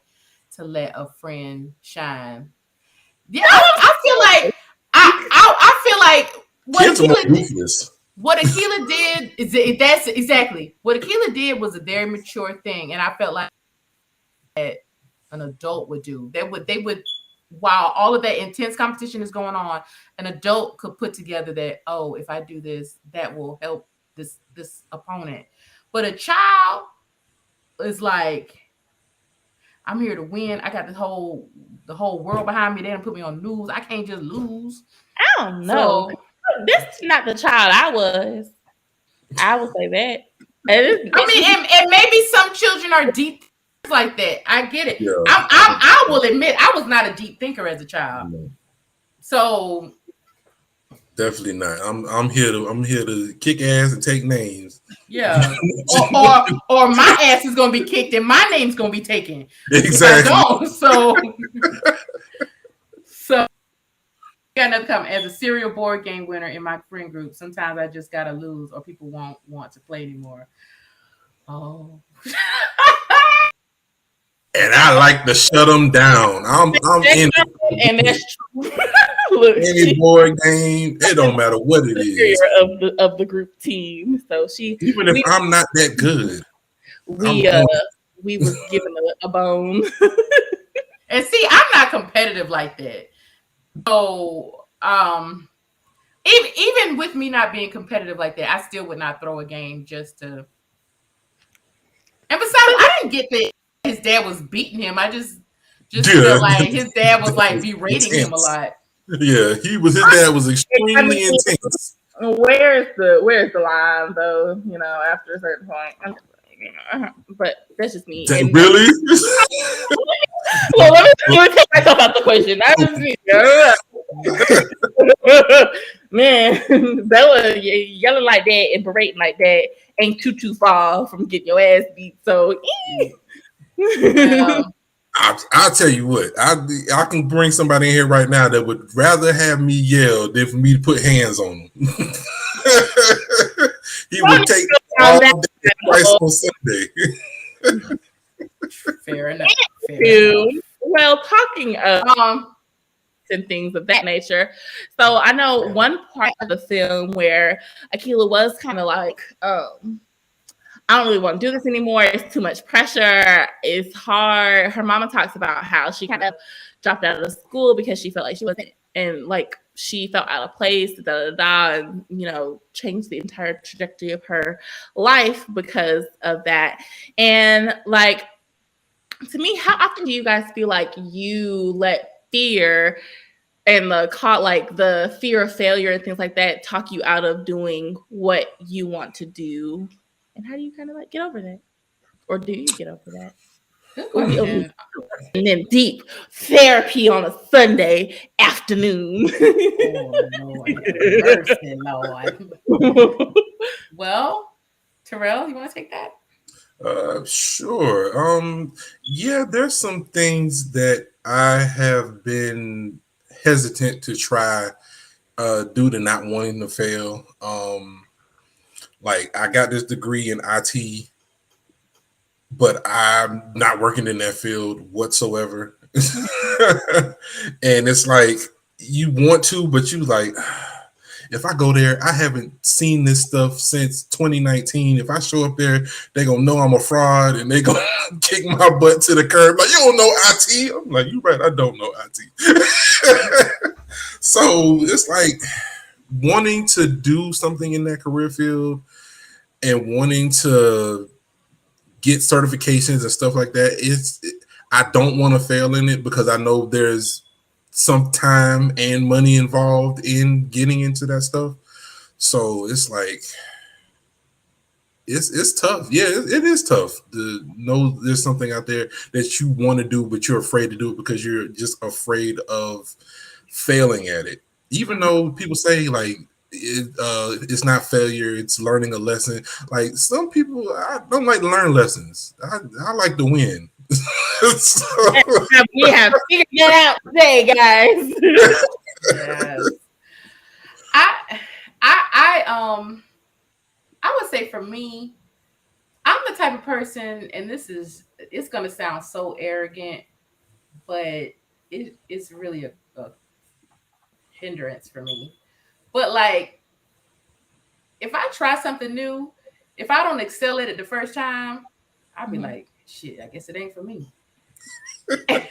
to let a friend shine. Yeah, I feel like what Akeelah did is that's exactly what Akeelah did was a very mature thing, and I felt like that an adult would do. They would while all of that intense competition is going on, an adult could put together that, oh, if I do this, that will help this opponent. But a child is like, I'm here to win. I got the whole world behind me. They didn't put me on news. I can't just lose. I don't know. So, this is not the child I was. I would say that. I mean, and maybe some children are deep like that. I get it. Yeah. I will admit I was not a deep thinker as a child. No. So definitely not. I'm here to kick ass and take names. Yeah. or my ass is gonna be kicked and my name's gonna be taken. Exactly. So got another comment. As a serial board game winner in my friend group, sometimes I just gotta lose or people won't want to play anymore. Oh. And I like to shut them down. I'm in it. And that's true. Look, any board game, it don't matter what it is. Of the group team. So even if I'm not that good. We was given a bone. And see, I'm not competitive like that. So even with me not being competitive like that, I still would not throw a game just to. And besides, I didn't get that his dad was beating him. I just feel like his dad was like berating him a lot. Yeah, his dad was extremely intense. Where's the line though? You know, after a certain point. But that's just me. Really? Well, let me take myself out the question. I just man, that was yelling like that and berating like that ain't too far from getting your ass beat. So I'll tell you what, I can bring somebody in here right now that would rather have me yell than for me to put hands on him. He would take all day twice on Sunday. Fair enough. Fair enough. Well, talking of and things of that nature. So I know one part of the film where Akeelah was kind of like, I don't really want to do this anymore. It's too much pressure. It's hard. Her mama talks about how she kind of dropped out of the school because she felt like she wasn't, and like she felt out of place, and changed the entire trajectory of her life because of that. And like, to me, how often do you guys feel like you let fear and the fear of failure and things like that talk you out of doing what you want to do? And how do you kind of like get over that? Or do you get over that? Good question. And then deep therapy on a Sunday afternoon. Oh, Lord. Mercy, Lord. Well, Terrell, you want to take that? Sure. Yeah, there's some things that I have been hesitant to try due to not wanting to fail. Like I got this degree in IT, but I'm not working in that field whatsoever. And it's like you want to, but you like, if I go there, I haven't seen this stuff since 2019. If I show up there, they're gonna know I'm a fraud and they're gonna kick my butt to the curb. Like, you don't know IT. I'm like, you're right, I don't know IT. So it's like wanting to do something in that career field and wanting to get certifications and stuff like that. I don't want to fail in it because I know there's some time and money involved in getting into that stuff. So it's like, it's tough. Yeah, it is tough to know there's something out there that you want to do, but you're afraid to do it because you're just afraid of failing at it. Even though people say like, it's not failure, it's learning a lesson. Like some people, I don't like to learn lessons. I like to win. So, we have figured that out today, guys. Yes. I would say for me, I'm the type of person, and it's gonna sound so arrogant, but it's really a hindrance for me. But like, if I try something new, if I don't excel at it the first time, I'll be like, shit, I guess it ain't for me. And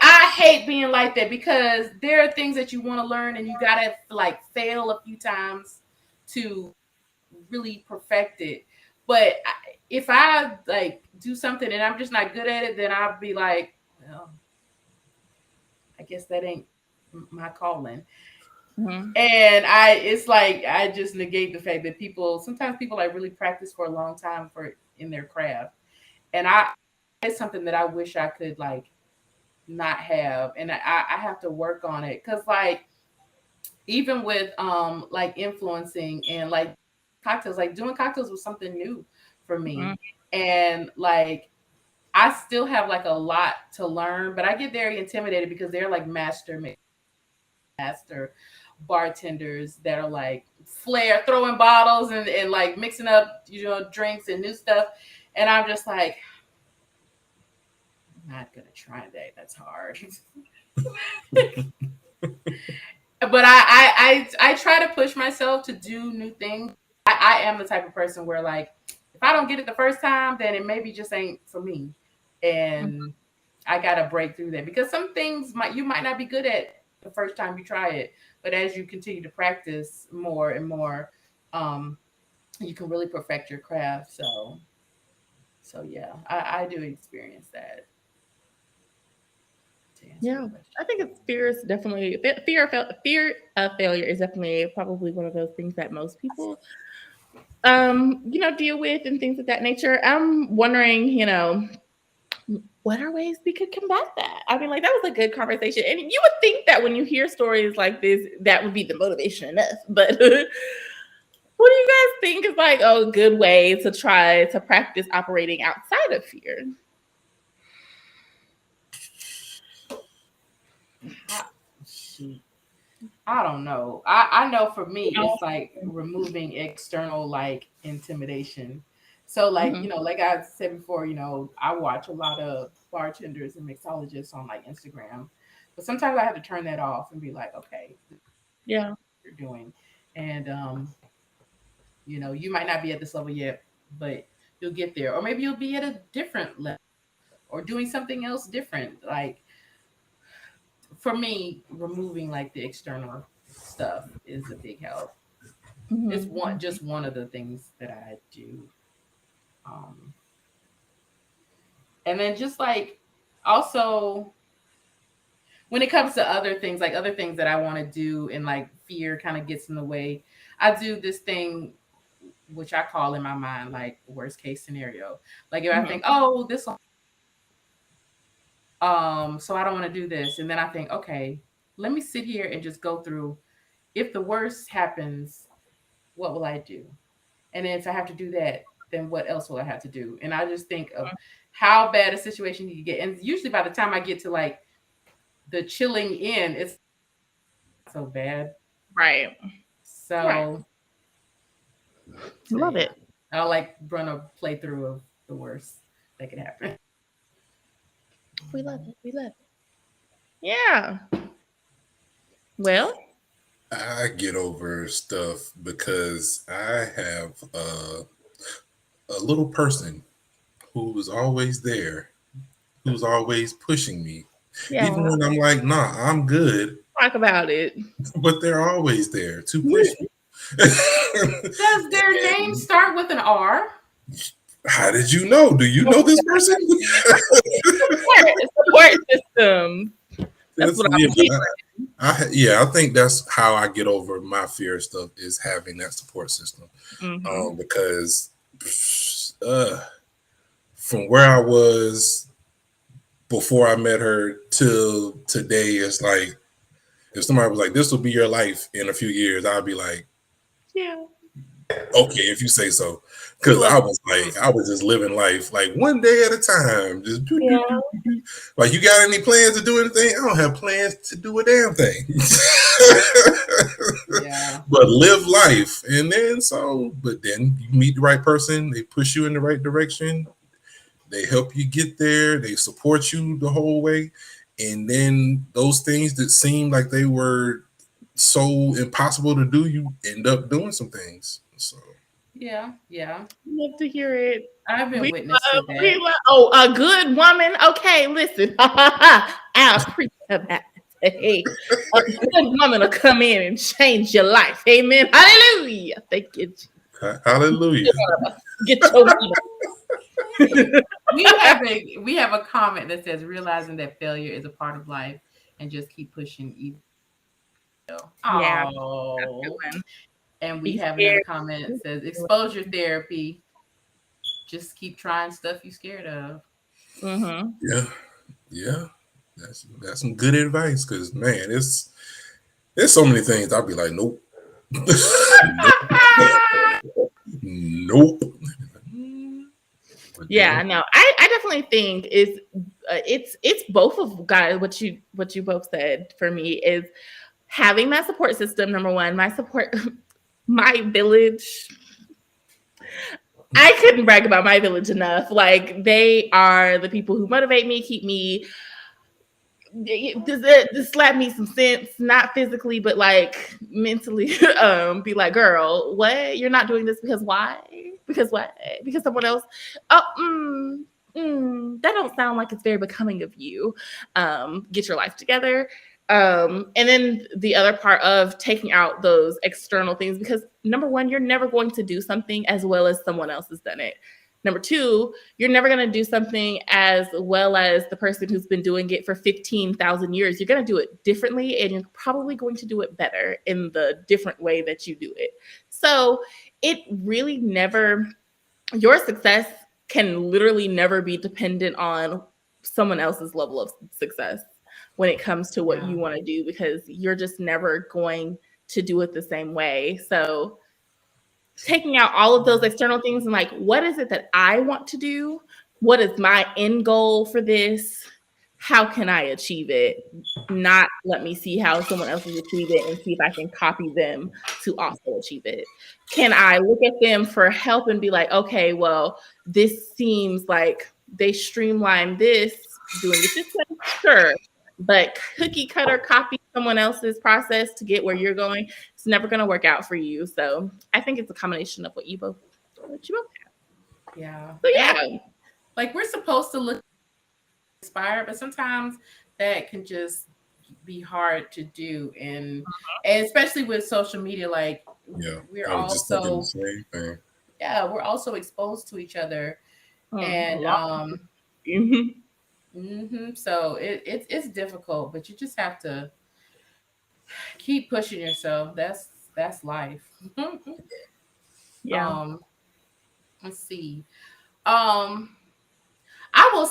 I hate being like that because there are things that you want to learn and you gotta like fail a few times to really perfect it. But if I like do something and I'm just not good at it, then I'll be like, well, I guess that ain't my calling. Mm-hmm. And it's like I just negate the fact that sometimes people like really practice for a long time in their craft, and it's something that I wish I could like not have, and I have to work on it because like even with like influencing and like cocktails, like doing cocktails was something new for me, Mm-hmm. and like I still have like a lot to learn, but I get very intimidated because they're like master bartenders that are like throwing bottles and like mixing up, drinks and new stuff. And I'm just like, I'm not going to try that. That's hard. But I try to push myself to do new things. I am the type of person where like, if I don't get it the first time, then it maybe just ain't for me. And I got to break through that because some things you might not be good at the first time you try it, but as you continue to practice more and more, you can really perfect your craft. So yeah, I do experience that. Yeah, I think fear is definitely fear of failure is definitely probably one of those things that most people deal with and things of that nature. I'm wondering, what are ways we could combat that? I mean, like, that was a good conversation. And you would think that when you hear stories like this, that would be the motivation enough. But what do you guys think is like a good way to try to practice operating outside of fear? I don't know. I know for me, it's like removing external like intimidation. So like, like I said before, I watch a lot of bartenders and mixologists on like Instagram. But sometimes I have to turn that off and be like, okay, Yeah. you're doing. And you might not be at this level yet, but you'll get there. Or maybe you'll be at a different level or doing something else different. Like for me, removing like the external stuff is a big help. It's one of the things that I do. Um, and then just like also when it comes to other things, like other things that I want to do and like fear kind of gets in the way, I do this thing which I call in my mind like worst case scenario. Like if I think, oh, this so I don't want to do this, and then I think, okay, let me sit here and just go through if the worst happens, what will I do? And then if I have to do that, then what else will I have to do? And I just think of how bad a situation you get. And usually by the time I get to like the chilling in, it's so bad. Right. So Love it. I'll like run a playthrough of the worst that could happen. We love it. We love it. Yeah. Well, I get over stuff because I have a little person who is always there, who's always pushing me. yeah. Even when I'm like, nah, I'm good, Talk about it. but they're always there to push me. Does their name start with an R? How did you know? Do you know this person? Support system. That's what I'm hearing. I think that's how I get over my fear of stuff is having that support system. Because from where I was before I met her till today, it's like if somebody was like, "This will be your life in a few years," I'd be like, "Yeah, okay, if you say so." Because I was just living life like one day at a time. Just like, you got any plans to do anything? I don't have plans to do a damn thing. But live life. And then but then you meet the right person. They push you in the right direction. They help you get there. They support you the whole way. And then those things that seem like they were so impossible to do, you end up doing some things. So yeah. Love to hear it. I've been witness to that. A good woman. Okay, listen. I appreciate that. Hey, a good woman will come in and change your life. Amen. Hallelujah. Thank you. Hallelujah. Get your we have a comment that says realizing that failure is a part of life and just keep pushing even. Yeah. And we have another comment that says exposure therapy. Just keep trying stuff you're scared of. Yeah. That's some good advice because man, there's so many things I'll be like, nope. Nope. Yeah, no, I definitely think it's both of guys. What you both said for me is having that support system. Number one, my village. I couldn't brag about my village enough. Like they are the people who motivate me, keep me. Just slap me some sense, not physically, but like mentally. Be like, girl, what? You're not doing this because why? Because what? Because someone else? Oh, that don't sound like it's very becoming of you. Get your life together. And then the other part of taking out those external things, because number one, you're never going to do something as well as someone else has done it. Number two, you're never going to do something as well as the person who's been doing it for 15,000 years. You're going to do it differently, and you're probably going to do it better in the different way that you do it. So it really your success can literally never be dependent on someone else's level of success when it comes to what you want to do, because you're just never going to do it the same way. So taking out all of those external things and like, what is it that I want to do? What is my end goal for this? how can I achieve it? Not let me see how someone else has achieved it and see if I can copy them to also achieve it. Can I look at them for help and be like, okay, well, this seems like they streamlined this, doing it this way? Sure. But cookie cutter copy someone else's process to get where you're going, it's never going to work out for you. So I think it's a combination of what you both have. Yeah. So yeah. Like we're supposed to look inspired, but sometimes that can just be hard to do, and especially with social media, like Yeah, we're I was just thinking the also same thing. we're also exposed to each other, A and lot. Mhm. so it's difficult, but you just have to keep pushing yourself. That's life. Yeah. Let's see. Um, I will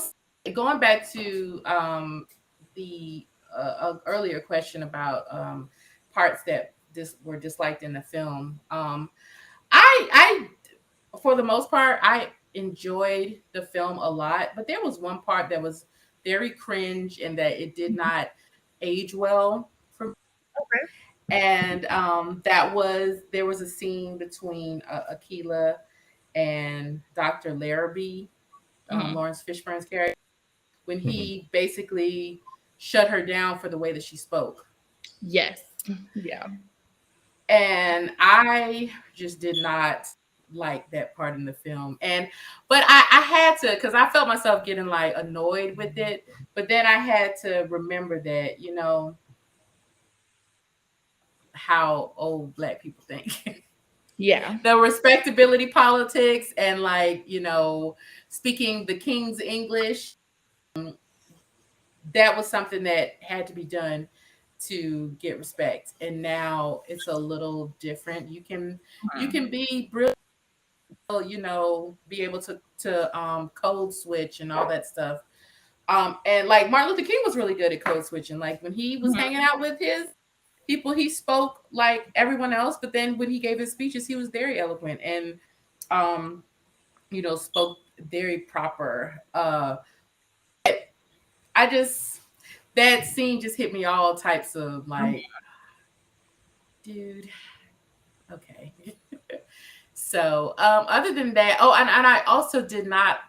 going back to the earlier question about parts that were disliked in the film. I for the most part I enjoyed the film a lot, but there was one part that was very cringe and that it did not age well for me. Okay. And there was a scene between Akeelah and Dr. Larabee, Mhm. Laurence Fishburne's character, when Mhm. he basically shut her down for the way that she spoke. Yes. Yeah. And I just did not like that part in the film. But I had to, because I felt myself getting like annoyed with it. But then I had to remember that, how old Black people think. Yeah. The respectability politics and like, speaking the King's English, that was something that had to be done to get respect. And now it's a little different. You can be brilliant, be able to code switch and all that stuff. And like Martin Luther King was really good at code switching. Like when he was hanging out with his people, he spoke like everyone else, but then when he gave his speeches, he was very eloquent and um, spoke very proper. I just that scene just hit me all types of like, dude, okay. So other than that, and I also did not.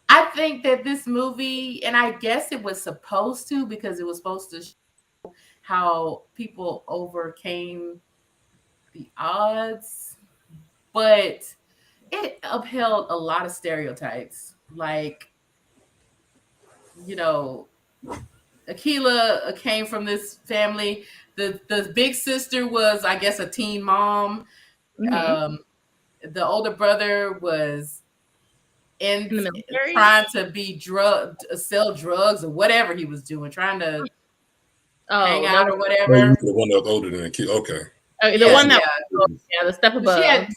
I think that this movie, and I guess it was supposed to, because it was supposed to show how people overcame the odds, but it upheld a lot of stereotypes. Like, you know, Akeelah came from this family. The big sister was, I guess, a teen mom. Mm-hmm. Um, the older brother was in In the military. trying to be sell drugs or whatever he was doing, trying to hang Oh, out or Oh, you whatever. mean the one that was older than the kid. Okay. the Yeah, one that yeah. yeah, the step But above.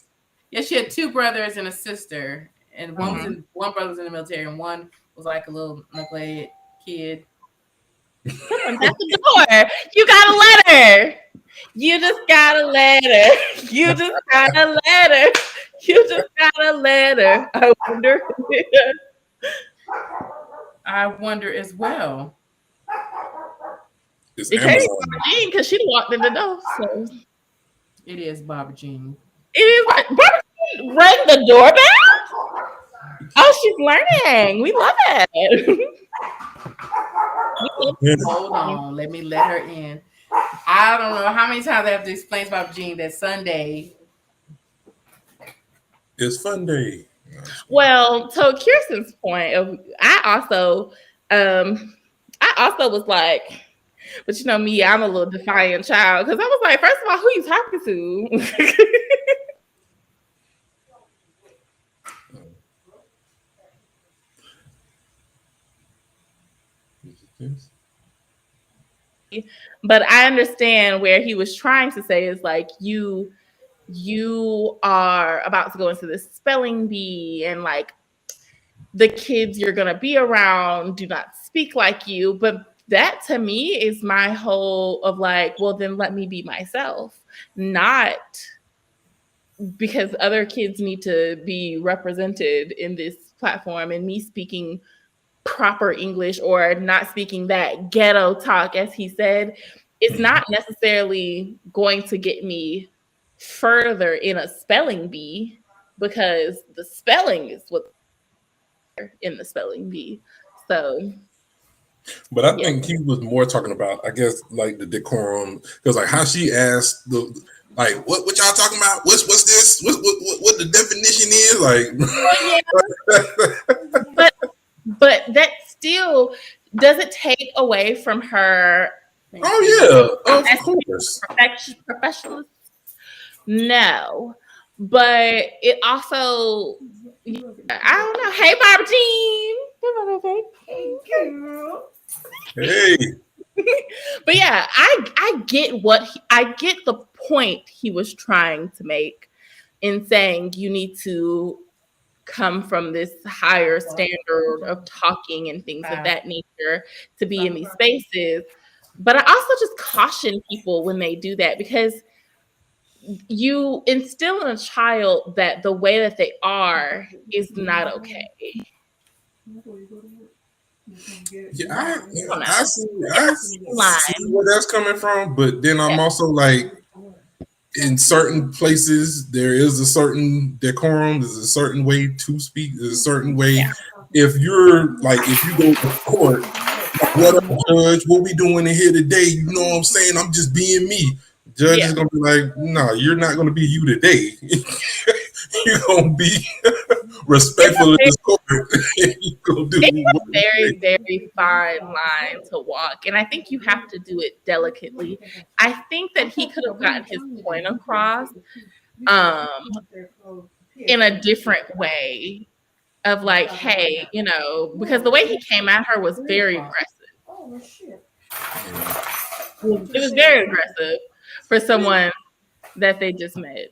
she had two brothers and a sister, and Mhm. one brother was in the military, and one was like a little knucklehead kid. That's the door. You got a letter. You just got a letter. You just got a letter. You just got a letter. I wonder. I wonder as well. It's It can't be Amazon. Barbara Jean because she walked in the door. So It is Barbara Jean. it is like Barbara Jean rang the doorbell. Oh, she's learning. We love it. We love Yeah. Hold on, let me let her in. I don't know how many times I have to explain to Barbara Jean that Sunday. It's fun day. Well, to Kirsten's point, um, I also was like, but you know me, I'm a little defiant child because I was like, first of all, who you talking to? But I understand where he was trying to say is like you are about to go into this spelling bee and like the kids you're going to be around do not speak like you, but that to me is my whole of like, well then let me be myself, not because other kids need to be represented in this platform and me speaking proper English or not speaking that ghetto talk, as he said, it's not necessarily going to get me further in a spelling bee, because the spelling is what's in the spelling bee. So, But I yeah. think he was more talking about, I guess, like the decorum, because like how she asked like what y'all talking about? What's this? What the definition is? Like, But that still doesn't take away from her. Oh yeah, of course. Professional. No, but it also, I don't know. Hey, Barbara Jean. Hey. But yeah, I get I get the point he was trying to make in saying you need to come from this higher standard of talking and things of that nature to be in these spaces. But I also just caution people when they do that, because you instill in a child that the way that they are is not okay. Yeah, I see where that's coming from, but then I'm also like, in certain places there is a certain decorum, there's a certain way to speak, there's a certain way. If you go to court, what up, judge, what we doing in here today? You know what I'm saying? I'm just being me. Judge is gonna be like, no, you're not gonna be you today. You're gonna be respectful of this court. It's a very, very fine line to walk, and I think you have to do it delicately. I think that he could have gotten his point across in a different way of like, hey, because the way he came at her was very aggressive. It was very aggressive for someone that they just met.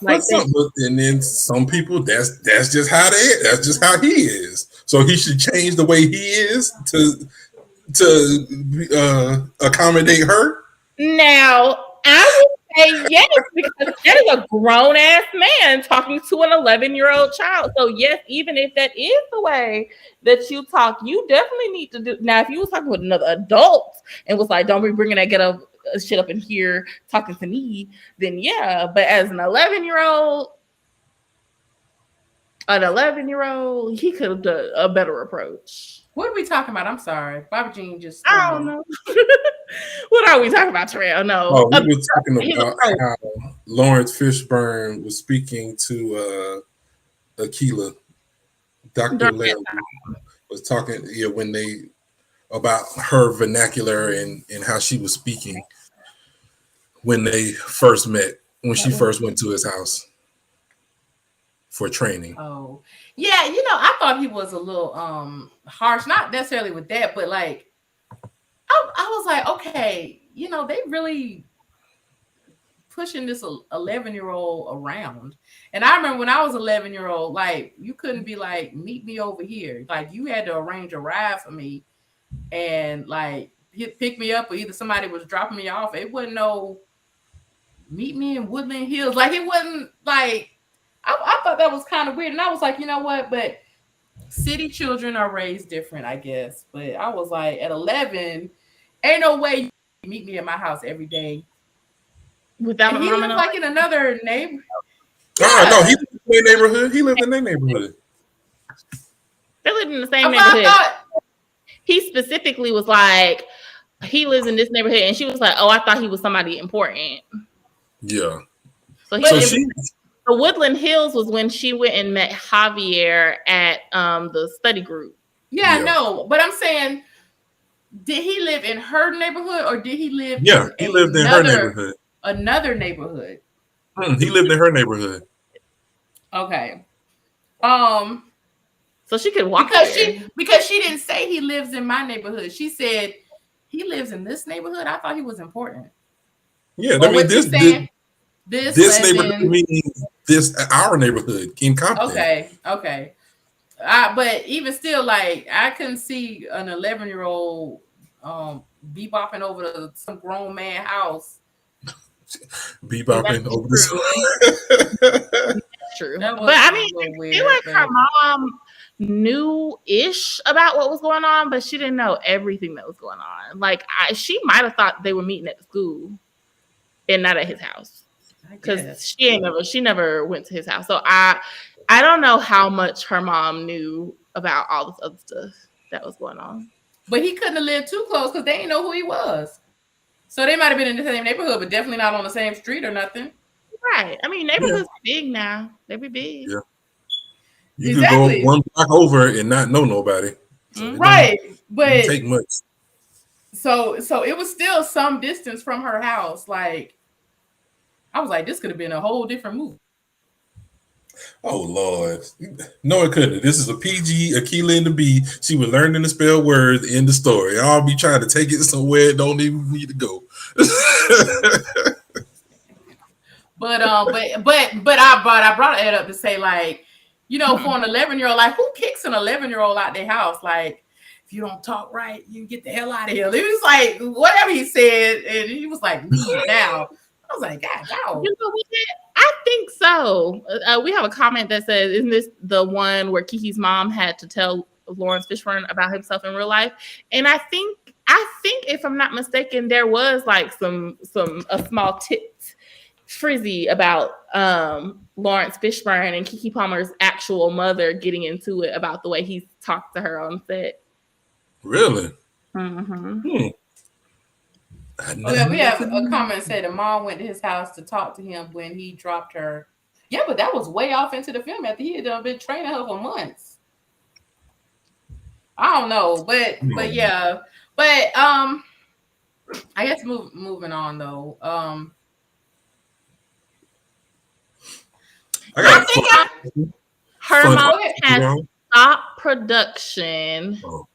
And then some people, that's just how that's just how he is. So he should change the way he is to accommodate her. Now, I would say yes, because that is a grown ass man talking to an 11-year-old child. So yes, even if that is the way that you talk, you definitely need to do. Now, if you was talking with another adult and was like, "Don't be bringing that ghetto shit up in here talking to me," then yeah. But as an 11-year-old, he could have done a better approach. What are we talking about? I'm sorry. Barbara Jean just... I don't know. What are we talking about, Terrell? No. Oh, we were talking about how Laurence Fishburne was speaking to Akeelah. Dr. Larabee was talking about her vernacular and how she was speaking when they first met, when she first went to his house for training. Oh, yeah. I thought he was a little harsh, not necessarily with that, but like, I was like, okay, they really pushing this 11-year-old around. And I remember when I was 11-year-old, like, you couldn't be like, meet me over here. Like, you had to arrange a ride for me and like pick me up, or either somebody was dropping me off. It wasn't no meet me in Woodland Hills. Like, it wasn't like, I thought that was kind of weird. And I was like, you know what? But city children are raised different, I guess. But I was like, at 11, ain't no way you meet me at my house every day. Without he lived like in another neighborhood. No, he lived in their neighborhood. He lived in their neighborhood. They lived in the same neighborhood. He specifically was like, he lives in this neighborhood, and she was like, oh, I thought he was somebody important. Yeah. So the Woodland Hills was when she went and met Javier at the study group. Yeah, no, but I'm saying, did he live in her neighborhood, or did he live? Yeah, he lived in her neighborhood. Another neighborhood. He lived in her neighborhood. Okay. So she could walk because she didn't say he lives in my neighborhood. She said he lives in this neighborhood. I thought he was important. Yeah, I mean this neighborhood in, means this our neighborhood in Compton. Okay. But even still, like, I couldn't see an 11-year-old bebopping over to some grown man house Bebopping over the True. That But was I a mean, little I feel weird. like her But mom knew-ish about what was going on, but she didn't know everything that was going on. Like, she might have thought they were meeting at the school and not at his house, I because guess. she never went to his house. So I don't know how much her mom knew about all this other stuff that was going on. But he couldn't have lived too close because they didn't know who he was. So they might have been in the same neighborhood, but definitely not on the same street or nothing. Right. I mean, yeah, neighborhoods big now. They be big. yeah. You could go Exactly. one block over and not know nobody. So it Right. don't But take much. so it was still some distance from her house. Like, I was like, this could have been a whole different movie. Oh Lord, no, it couldn't. This is a PG, Akeelah and the Bee. She was learning to spell words in the story. I'll be trying to take it somewhere it don't even need to go. But I brought it up to say, like, you know, for an 11-year-old, like, who kicks an 11-year-old out their house? Like, if you don't talk right, you get the hell out of here. It was like whatever he said, and he was like, leave now. I was like, God, no. You know what? I think so. We have a comment that says, "Isn't this the one where Kiki's mom had to tell Laurence Fishburne about himself in real life?" And I think if I'm not mistaken, there was like a small tip frizzy about Laurence Fishburne and Keke Palmer's actual mother getting into it about the way he talked to her on set. Really? Mm-hmm. Oh yeah, we have a comment say the mom went to his house to talk to him when he dropped her. Yeah, but that was way off into the film after he had been training her for months. I don't know, but yeah, but I guess moving on though. I think her mom has stopped production. Oh.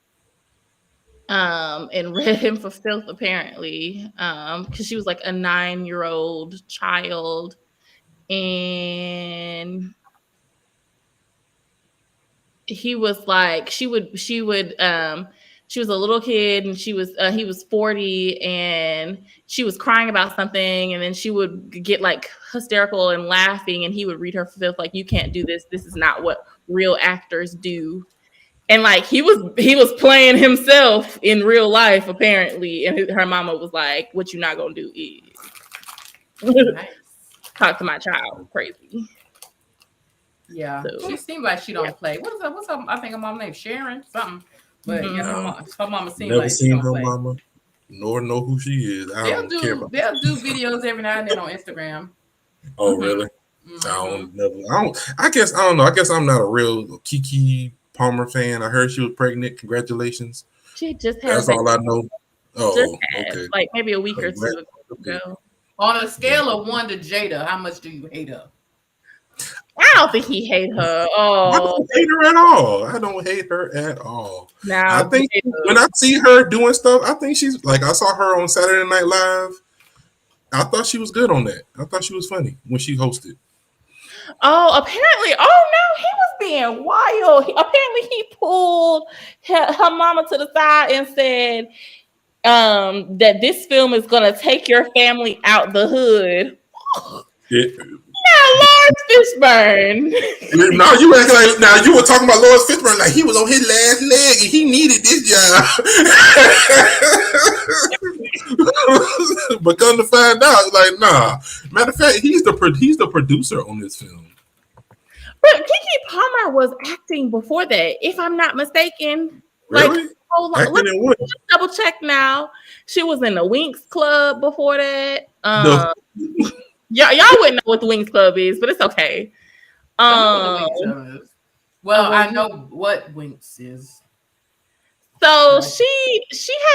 And read him for filth apparently, because she was like a 9-year-old child, and he was like she was a little kid, and he was 40, and she was crying about something, and then she would get like hysterical and laughing, and he would read her for filth like, you can't do this is not what real actors do. And like he was playing himself in real life apparently, and her mama was like, "What you not gonna do is Nice. talk to my child crazy." Yeah, So, she seemed like she don't play. What's up? I think her mom named Sharon something. But yeah, her mama seemed never like she seen don't her play. mama, nor know who she is. I don't care about. They'll do videos every now and then on Instagram. Oh really? I guess I don't know. I guess I'm not a real Keke Palmer fan. I heard she was pregnant. Congratulations. she just had That's all I know. Oh, okay. like maybe a week or two ago. On a scale of 1 to Jada, how much do you hate her? I don't think he hate her. I don't hate her at all. I don't hate her at all. Now, I think when I see her doing stuff, I think she's like, I saw her on Saturday Night Live. I thought she was good on that. I thought she was funny when she hosted. Oh, apparently. Oh no, he was being wild. Apparently, he pulled her mama to the side and said that this film is gonna take your family out the hood. Now, Laurence Fishburne. Now you act like you were talking about Laurence Fishburne like he was on his last leg and he needed this job. But come to find out, like, nah. Matter of fact, he's the producer on this film. But Keke Palmer was acting before that, if I'm not mistaken. Really? Like, hold on, let's double check now. She was in the Winx Club before that. Y'all wouldn't know what the Winx Club is, but it's okay. Well, I know what Winx is. So she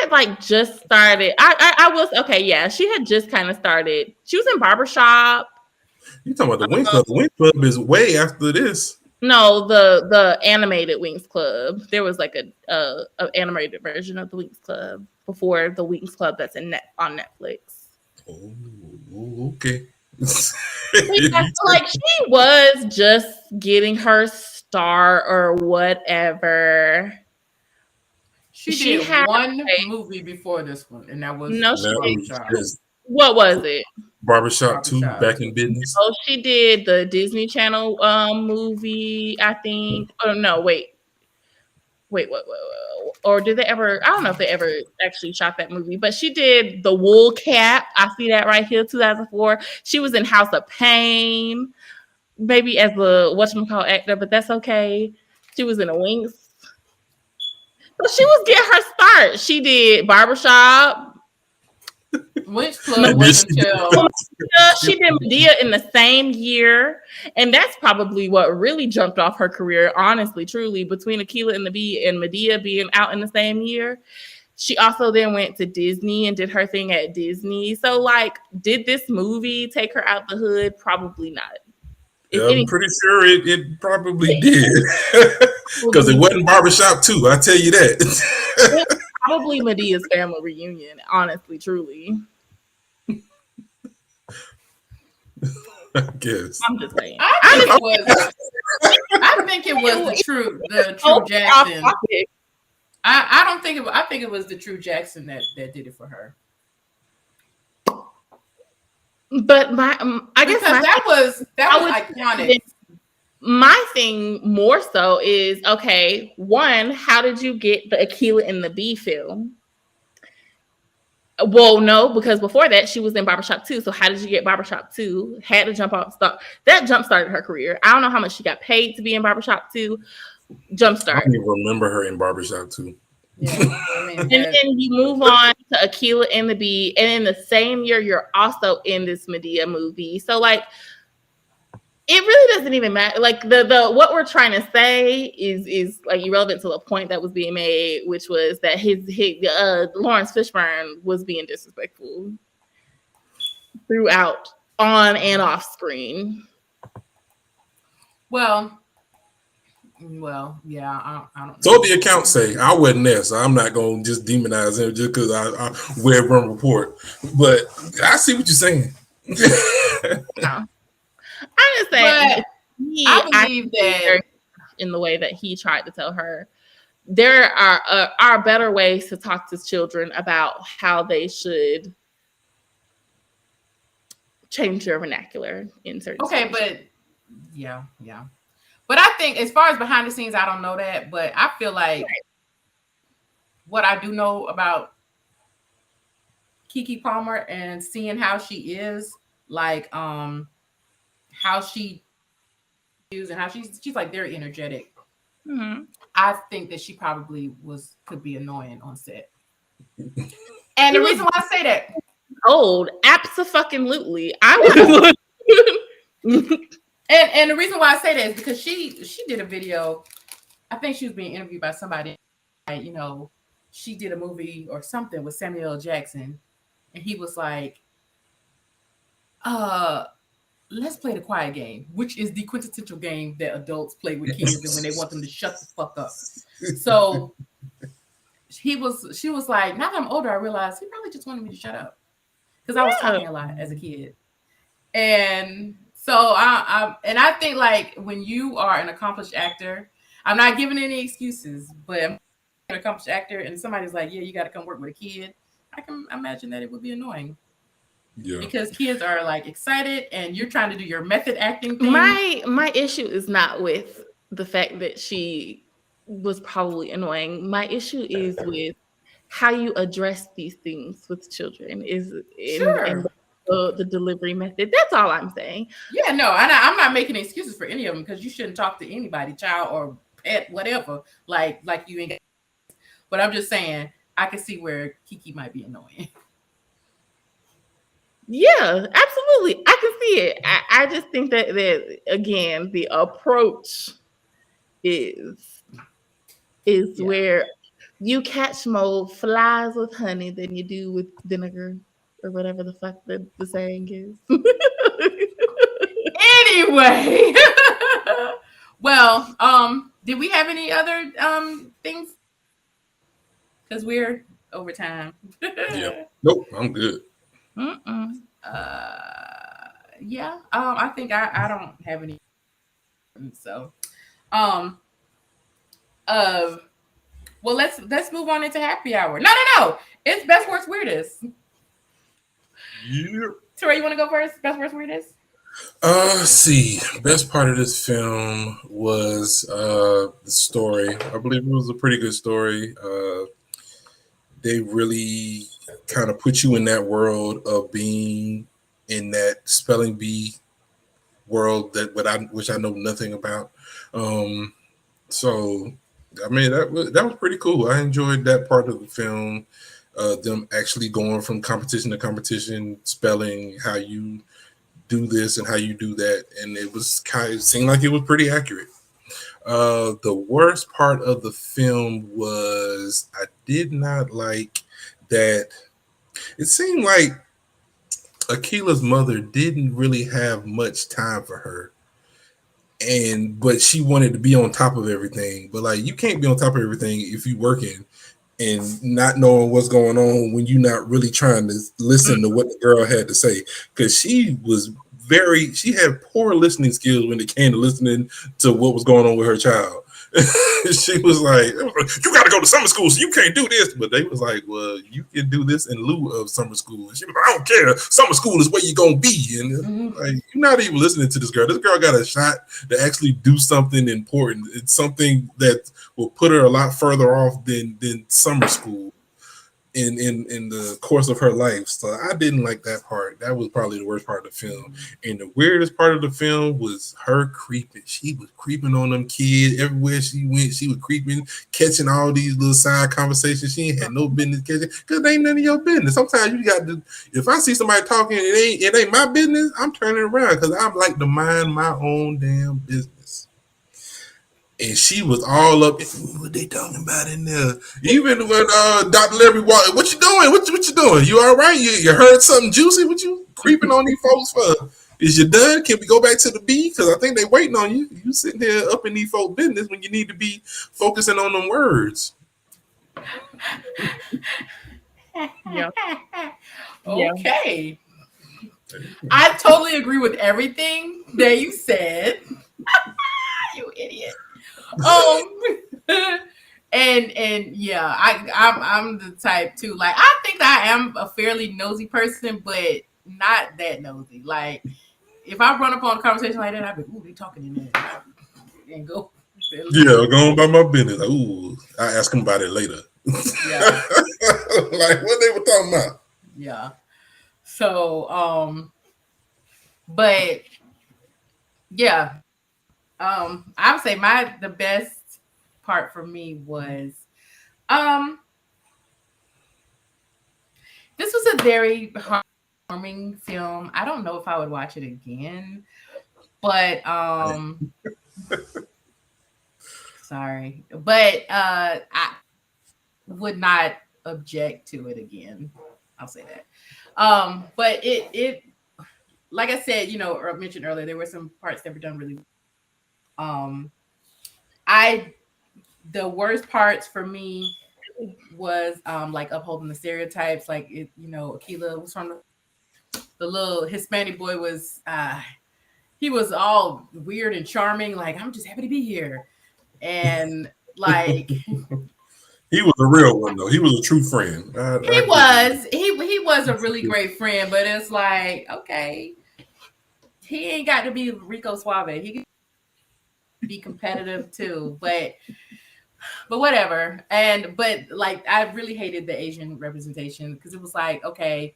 had like just started. I was okay. Yeah, she had just kind of started. She was in Barbershop. You talking about the Winx Club? The Winx Club is way after this. No, the animated Winx Club. There was like a animated version of the Winx Club before the Winx Club that's on Netflix. Oh, okay. Like she was just getting her star or whatever. She did one movie before this one, and that was what was it? Barbershop 2, Barbershop. Back in Business. Oh, she did the Disney Channel movie, I think. Oh no, wait, what? Or did they ever? I don't know if they ever actually shot that movie, but she did The Wool Cat. I see that right here, 2004. She was in House of Pain, maybe as a whatchamacallit actor, but that's okay. She was in a Wings. So she was getting her start. She did Barbershop. Winx Club was until She did Medea in the same year, and that's probably what really jumped off her career. Honestly, truly, between Akeelah and the Bee and Medea being out in the same year, she also then went to Disney and did her thing at Disney. So, like, did this movie take her out the hood? Probably not. Yeah, I'm pretty sure it probably did. Because it wasn't Barbershop 2, I tell you that. Probably Medea's family reunion, honestly, truly. I guess. I'm just saying. I think it was the true Jackson. I don't think I think it was the true Jackson that did it for her. But I guess that was iconic. My thing more so is, okay, one, how did you get the Akeelah and the Bee film? Well, no, because before that she was in Barbershop 2. So how did you get Barbershop 2? Had to jump started her career. I don't know how much she got paid to be in Barbershop 2. Jumpstart. I don't even remember her in Barbershop 2. Yeah, I mean, and then you move on to Akeelah and the Bee, and in the same year you're also in this Medea movie. So like, it really doesn't even matter. Like the what we're trying to say is like irrelevant to the point that was being made, which was that his Laurence Fishburne was being disrespectful throughout, on and off screen. Well, yeah, I don't. So the account say I wasn't there, so I'm not gonna just demonize him just because I read one report. But I see what you're saying. No. I'm just saying, I believe that in the way that he tried to tell her, there are better ways to talk to children about how they should change their vernacular in certain situations. But yeah. But I think as far as behind the scenes, I don't know that, but I feel like what I do know about Keke Palmer and seeing how she is, like how she is and how she's like very energetic. Mm-hmm. I think that she probably could be annoying on set. And the reason why I say that, abso-fucking-lutely, I would. and the reason why I say that is because she did a video. I think she was being interviewed by somebody. You know, she did a movie or something with Samuel L. Jackson, and he was like, let's play the quiet game, which is the quintessential game that adults play with kids and when they want them to shut the fuck up. So she was like, now that I'm older, I realized he probably just wanted me to shut up because I was talking a lot as a kid. And so I think like when you are an accomplished actor, I'm not giving any excuses, but I'm an accomplished actor and somebody's like, yeah, you got to come work with a kid. I can imagine that it would be annoying. Yeah. Because kids are like excited and you're trying to do your method acting thing. My issue is not with the fact that she was probably annoying. My issue is with how you address these things with children in the delivery method. That's all I'm saying. Yeah, no, I'm not making excuses for any of them because you shouldn't talk to anybody, child or pet, whatever, like you ain't got. But I'm just saying I can see where Keke might be annoying. Yeah, absolutely. I can see it. I just think that again, the approach is where you catch more flies with honey than you do with vinegar or whatever the fuck the saying is. Anyway. Well, did we have any other things? Because we're over time. Yeah. Nope, I'm good. Yeah. I think I don't have any. So, well, let's move on into happy hour. No. It's best worst weirdest. Yeah. Troy, you want to go first? Best, worst, weirdest? See, best part of this film was the story. I believe it was a pretty good story. They really kind of put you in that world of being in that spelling bee world which I know nothing about. So I mean that was pretty cool. I enjoyed that part of the film. Them actually going from competition to competition, spelling how you do this and how you do that, and it seemed like it was pretty accurate. The worst part of the film was I did not like that. It seemed like Akeelah's mother didn't really have much time for her, but she wanted to be on top of everything. But like, you can't be on top of everything if you working and not knowing what's going on when you're not really trying to listen to what the girl had to say, because she had poor listening skills when it came to listening to what was going on with her child. She was like, you got to go to summer school, so you can't do this. But they was like, well, you can do this in lieu of summer school. And she was like, I don't care. Summer school is where you're going to be. And like, you're not even listening to this girl. This girl got a shot to actually do something important. It's something that will put her a lot further off than summer school in the course of her life. So I didn't like that part. That was probably the worst part of the film. And the weirdest part of the film was her creeping. She was creeping on them kids everywhere she went. She was creeping, catching all these little side conversations she ain't had no business catching, because it ain't none of your business. Sometimes you got to, if I see somebody talking and it ain't my business, I'm turning around, because I like to mind my own damn business. And she was all up. What they talking about in there? Even when Dr. Larry walked, what you doing? What you doing? You all right? You heard something juicy? What you creeping on these folks for? Is you done? Can we go back to the B? Because I think they waiting on you. You sitting there up in these folks' business when you need to be focusing on them words. Yeah. Okay. I totally agree with everything that you said. You idiot. And yeah, I'm the type too. Like, I think I am a fairly nosy person, but not that nosy. Like, if I run up on a conversation like that, I'd be, ooh, they talking in there, and go. Yeah, go on by my business. Like, ooh, I ask them about it later. Yeah. Like, what they were talking about. Yeah. So, but yeah, I would say the best part for me was, this was a very heartwarming film. I don't know if I would watch it again, but sorry, but I would not object to it again. I'll say that. But it like I said, or mentioned earlier, there were some parts that were done really well. The worst parts for me was like upholding the stereotypes. Like, Akeelah was from the little Hispanic boy was he was all weird and charming, like, I'm just happy to be here. And like, he was a real one though. He was a true friend. He was a really great friend, but it's like, okay, he ain't got to be Rico Suave. He can be competitive too, but whatever. But like, I really hated the Asian representation, because it was like, okay,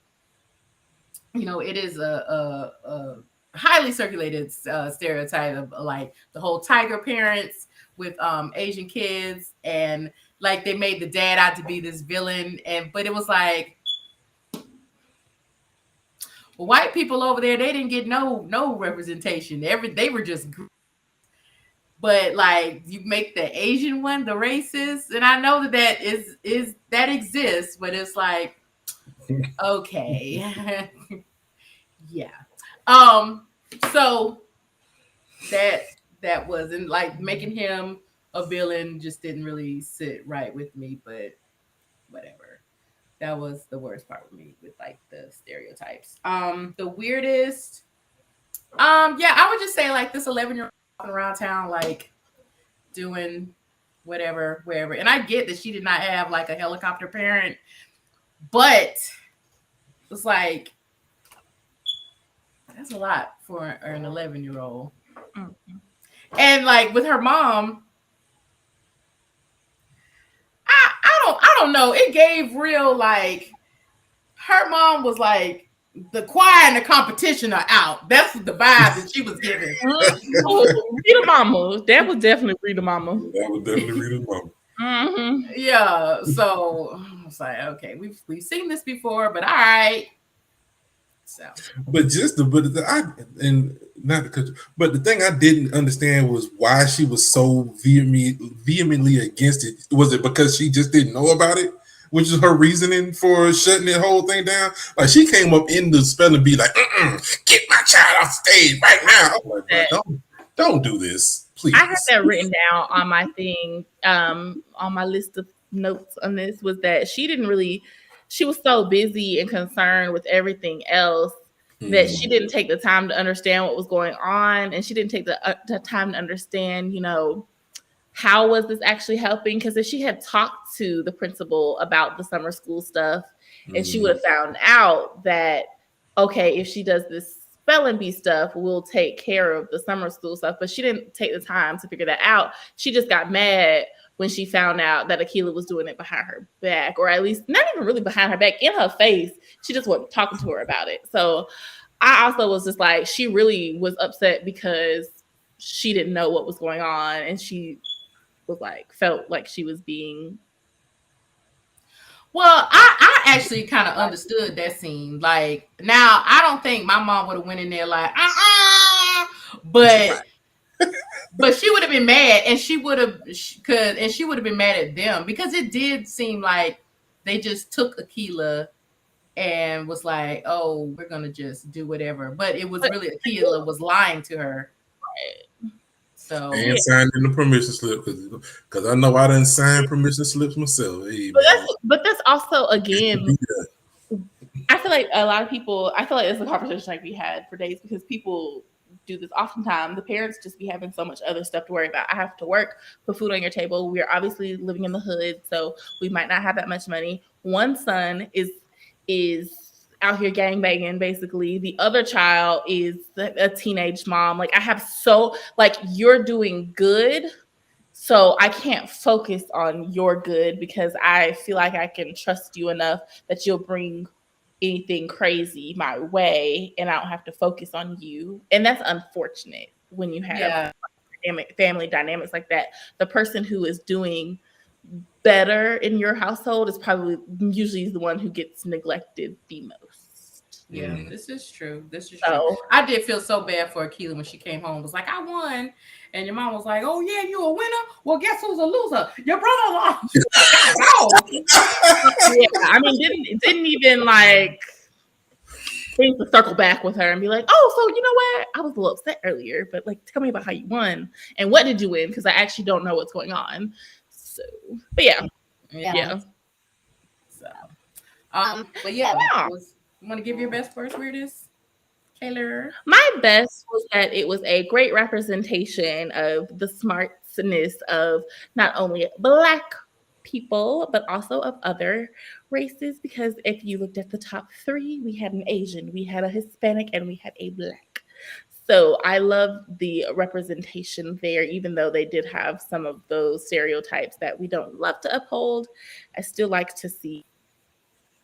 it is a highly circulated stereotype of like the whole tiger parents with Asian kids, and like they made the dad out to be this villain, but it was like, well, white people over there, they didn't get no representation. They were just, but like, you make the Asian one the racist, and I know that is that exists, but it's like, okay. Yeah. So that wasn't like, making him a villain just didn't really sit right with me, but whatever. That was the worst part with me, with like the stereotypes. The weirdest, yeah, I would just say like this 11-year-old walking around town, like doing whatever, wherever. And I get that she did not have like a helicopter parent, but it's like, That's a lot for an 11-year-old. Mm-hmm. And like with her mom, I don't know. It gave real like her mom was like the choir and the competition are out. That's the vibe that she was giving. Rita Mama. That was definitely Rita Mama. That would definitely read his mom. Mm-hmm. Yeah. So I was like, okay, we've seen this before, but all right. So, But but the thing I didn't understand was why she was so vehemently against it. Was it because she just didn't know about it, which is her reasoning for shutting the whole thing down? Like she came up in the spelling bee like, get my child off stage right now. I'm like, don't do this, please. I had that written down on my thing, on my list of notes on this, was that she was so busy and concerned with everything else that she didn't take the time to understand what was going on, and she didn't take the time to understand, how was this actually helping? Because if she had talked to the principal about the summer school stuff, and she would have found out that, okay, if she does this spelling bee stuff, we'll take care of the summer school stuff. But she didn't take the time to figure that out. She just got mad when she found out that Akeelah was doing it behind her back, or at least not even really behind her back, in her face. She just wasn't talking to her about it. So I also was just like, she really was upset because she didn't know what was going on, and she was like, felt like she was being. well, I actually kind of understood that scene. Like now, I don't think my mom would have went in there like, but. But she would have been mad, and she would have been mad at them, because it did seem like they just took Akeelah and was like, "Oh, we're gonna just do whatever." But it was really Akeelah was lying to her. So and signed in the permission slip because I know I didn't sign permission slips myself. Hey, but that's also, again, I feel like a lot of people. I feel like it's a conversation like we had for days, because people do this oftentimes. The parents just be having so much other stuff to worry about. I have to work, put food on your table. We're obviously living in the hood, so we might not have that much money. One son is out here gangbanging, basically. The other child is a teenage mom. Like, I have you're doing good, so I can't focus on your good, because I feel like I can trust you enough that you'll bring anything crazy my way, and I don't have to focus on you. And that's unfortunate when you have family dynamics like that. The person who is doing better in your household is probably usually the one who gets neglected the most. Yeah, this is true. True. I did feel so bad for Akeelah when she came home. It was like, I won. And your mom was like, oh, yeah, you a winner? Well, guess who's a loser? Your brother lost. Yeah, I mean, didn't even like things to circle back with her and be like, oh, so you know what? I was a little upset earlier, but like, tell me about how you won and what did you win? Because I actually don't know what's going on. So, but yeah. So, but yeah. You want to give your best first, Weirdest? Taylor? My best was that it was a great representation of the smartness of not only Black people, but also of other races, because if you looked at the top three, we had an Asian, we had a Hispanic, and we had a Black. So I love the representation there, even though they did have some of those stereotypes that we don't love to uphold. I still like to see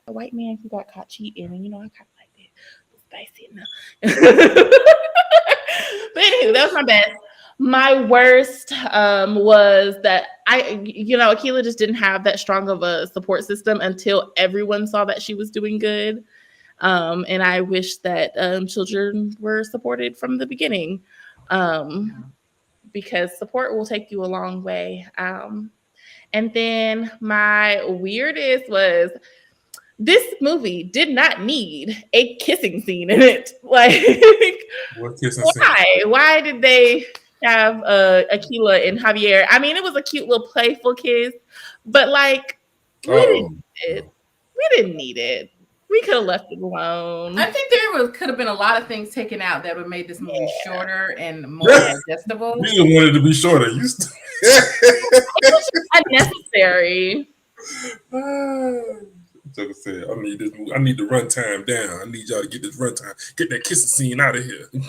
a white man who got caught cheating, and I kind of like it. Spicy enough. But anywho, that was my best. My worst was that Akeelah just didn't have that strong of a support system until everyone saw that she was doing good. And I wish that children were supported from the beginning, because support will take you a long way. And then my weirdest was, this movie did not need a kissing scene in it. Like, what kissing why? Scene? Why did they have Akeelah and Javier? I mean, it was a cute little playful kiss, but like, we didn't need it. We could have left it alone. I think there could have been a lot of things taken out that would have made this movie shorter and more digestible. You wanted to be shorter. It was just unnecessary. Joker said, I need this. I need the runtime down. I need y'all to get this runtime. Get that kissing scene out of here. It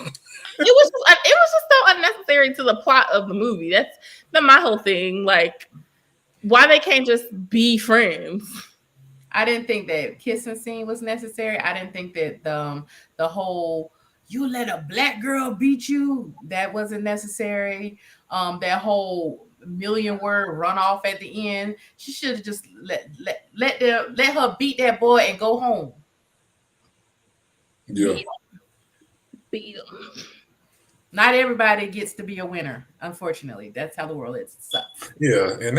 was just so unnecessary to the plot of the movie. That's my whole thing. Like, why they can't just be friends? I didn't think that kissing scene was necessary. I didn't think that the whole "you let a black girl beat you" that wasn't necessary. That whole million word runoff at the end. She should have just let her beat that boy and go home. Yeah. Beat him. Not everybody gets to be a winner, unfortunately. That's how the world is. It sucks. Yeah, and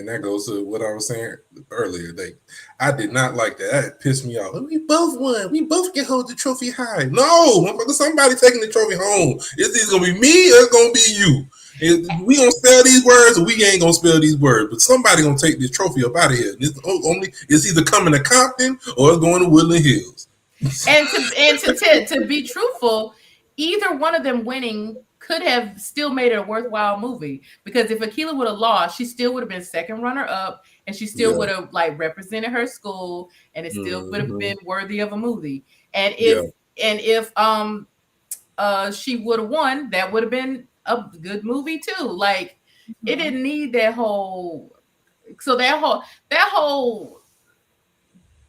that goes to what I was saying earlier. Like, I did not like that. That pissed me off. We both won. We both can hold the trophy high. No, somebody taking the trophy home. It's either gonna be me or it's gonna be you. We gonna spell these words or we ain't gonna spell these words. But somebody gonna take this trophy up out of here. It's either coming to Compton or it's going to Woodland Hills. And to be truthful, either one of them winning could have still made it a worthwhile movie, because if Akeelah would have lost, she still would have been second runner up, and she still would have like represented her school, and it still would have been worthy of a movie. And if she would have won, that would have been a good movie too. Like, it didn't need that whole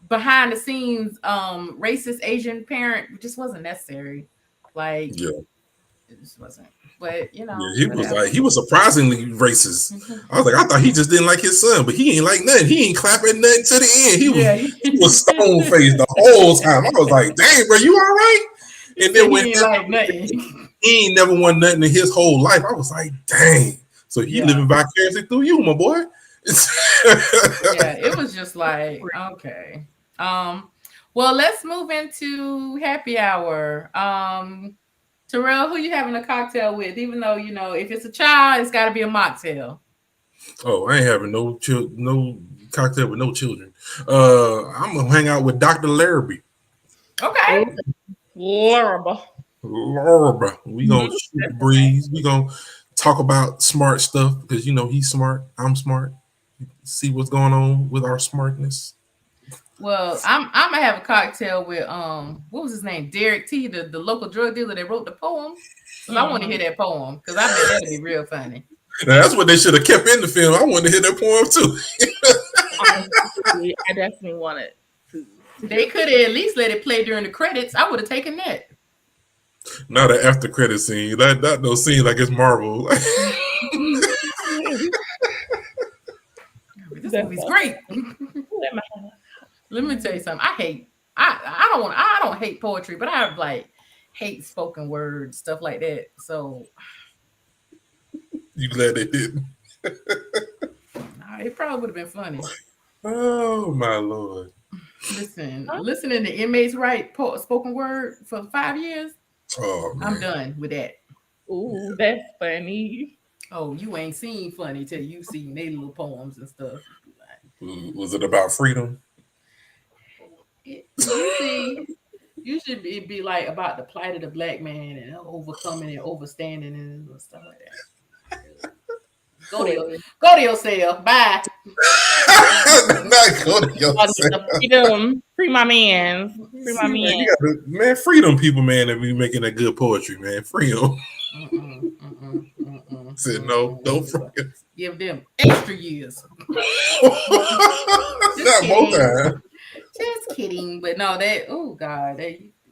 behind the scenes racist Asian parent just wasn't necessary. Like, it just wasn't. But he was surprisingly racist. I was like, I thought he just didn't like his son, but he ain't like nothing. He ain't clapping nothing to the end. He was stone faced the whole time. I was like, dang, bro, you all right? And then when he ain't never won nothing in his whole life, I was like, dang. So he living vicariously through you, my boy. It was just like, okay. Well, let's move into happy hour. Terrell, who you having a cocktail with? Even though, if it's a child, it's got to be a mocktail. Oh, I ain't having no cocktail with no children. I'm gonna hang out with Dr. Larabee. Okay. Larabee. We gonna shoot the breeze. We gonna talk about smart stuff because he's smart. I'm smart. See what's going on with our smartness. Well, I'm gonna have a cocktail with what was his name? Derek T, the local drug dealer that wrote the poem. So I want to hear that poem because I bet that'd be real funny. Now, that's what they should have kept in the film. I want to hear that poem too. I definitely want it to. They could have at least let it play during the credits. I would have taken that. Not an after credit scene. That no scene like it's Marvel. This movie's great. Let me tell you something. I don't hate poetry, but I hate spoken word stuff like that. So you glad they didn't? It probably would have been funny. Oh my Lord! Listening to inmates write spoken word for 5 years. Oh, man. I'm done with that. Ooh, that's funny. Oh, you ain't seen funny till you seen their little poems and stuff. Was it about freedom? Usually it'd be like about the plight of the black man and overcoming and overstanding and stuff like that. Go to yourself. Bye. Not go to yourself. Freedom. Free my man. Free my man. Man, freedom people, man, that be making that good poetry, man. Free them. Said no, don't forget. Give them extra years. Not more time. Just kidding, but no, oh God,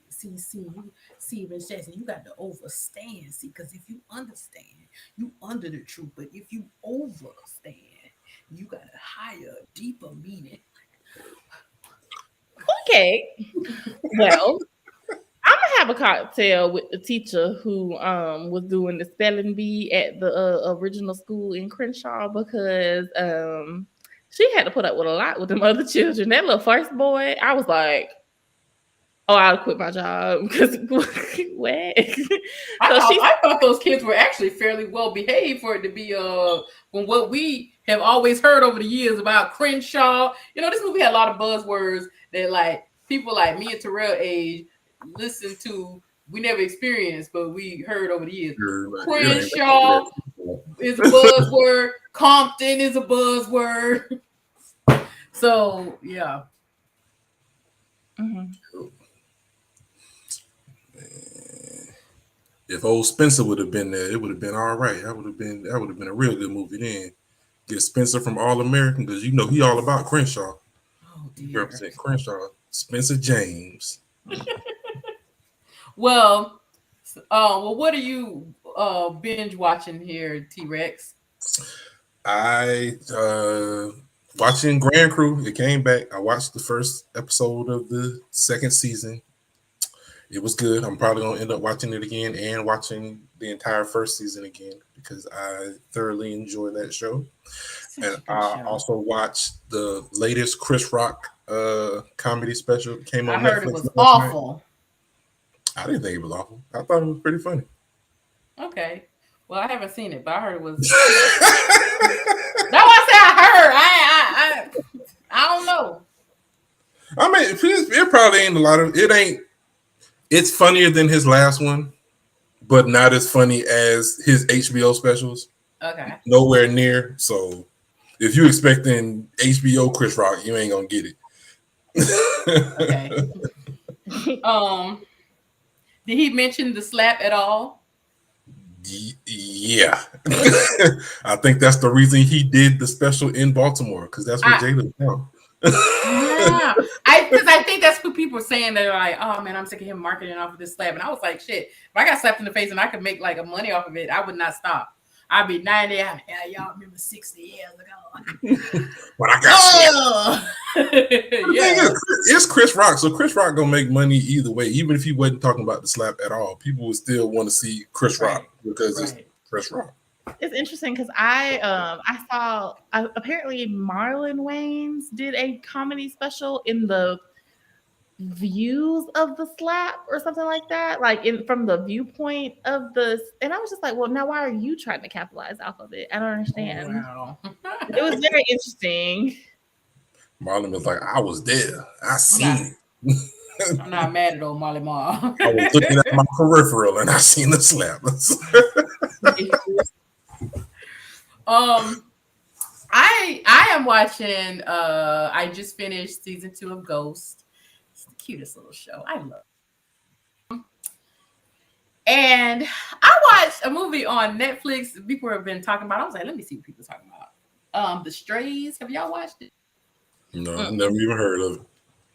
see, Miss Jackson, you got to overstand. See, because if you understand, you under the truth, but if you overstand, you got a higher, deeper meaning. Okay, well, I'm gonna have a cocktail with the teacher who was doing the spelling bee at the original school in Crenshaw because she had to put up with a lot with them other children. That little first boy, I was like, oh, I'll quit my job because what? I thought those kids were actually fairly well behaved for it to be from what we have always heard over the years about Crenshaw. This movie had a lot of buzzwords that like people like me and Terrell age listen to. We never experienced, but we heard over the years. Crenshaw is a buzzword. Compton is a buzzword. So yeah. Mm-hmm. If old Spencer would have been there, it would have been all right. That would have been a real good movie then. Get Spencer from All American because you know he all about Crenshaw. Oh He dear. represent Crenshaw. Spencer James. Well, what are you binge watching here, T-Rex? I watching Grand Crew. It came back. I watched the first episode of the second season. It was good. I'm probably gonna end up watching it again and watching the entire first season again because I thoroughly enjoy that show. Such And a good I show. also watched the latest Chris Rock comedy special that came I on heard it Netflix was last night. awful. I didn't think it was awful. I thought it was pretty funny. Okay. Well, I haven't seen it, but I heard it was. That's what I said. I heard. I don't know. I mean, it probably ain't a lot of it. Ain't it's funnier than his last one, but not as funny as his HBO specials. Okay. Nowhere near. So if you expecting HBO Chris Rock, you ain't gonna get it. Okay. Did he mention the slap at all? Yeah. I think that's the reason he did the special in Baltimore because that's where Jada's from. Yeah, I think that's what people are saying. They're like, "Oh man, I'm sick of him marketing off of this slap." And I was like, "Shit, if I got slapped in the face and I could make like a money off of it, I would not stop. I'd be 90. Yeah, y'all remember 60 years ago But I got yeah, it's Chris Rock, so Chris Rock gonna make money either way. Even if he wasn't talking about the slap at all, people would still want to see Chris Rock because it's Chris Rock. It's interesting because I saw apparently Marlon Wayans did a comedy special in the views of the slap or something like that, like from the viewpoint of the. And I was just like, well, now why are you trying to capitalize off of it? I don't understand. Oh, wow. It was very interesting. Marlon was like, I was there. I seen it. I'm not mad at old Molly Ma. I was looking at my peripheral and I seen the slap. I am watching. I just finished season 2 of Ghost. It's the cutest little show. I love it. And I watched a movie on Netflix. People have been talking about. I was like, let me see what people are talking about. The Strays. Have y'all watched it? No, never even heard of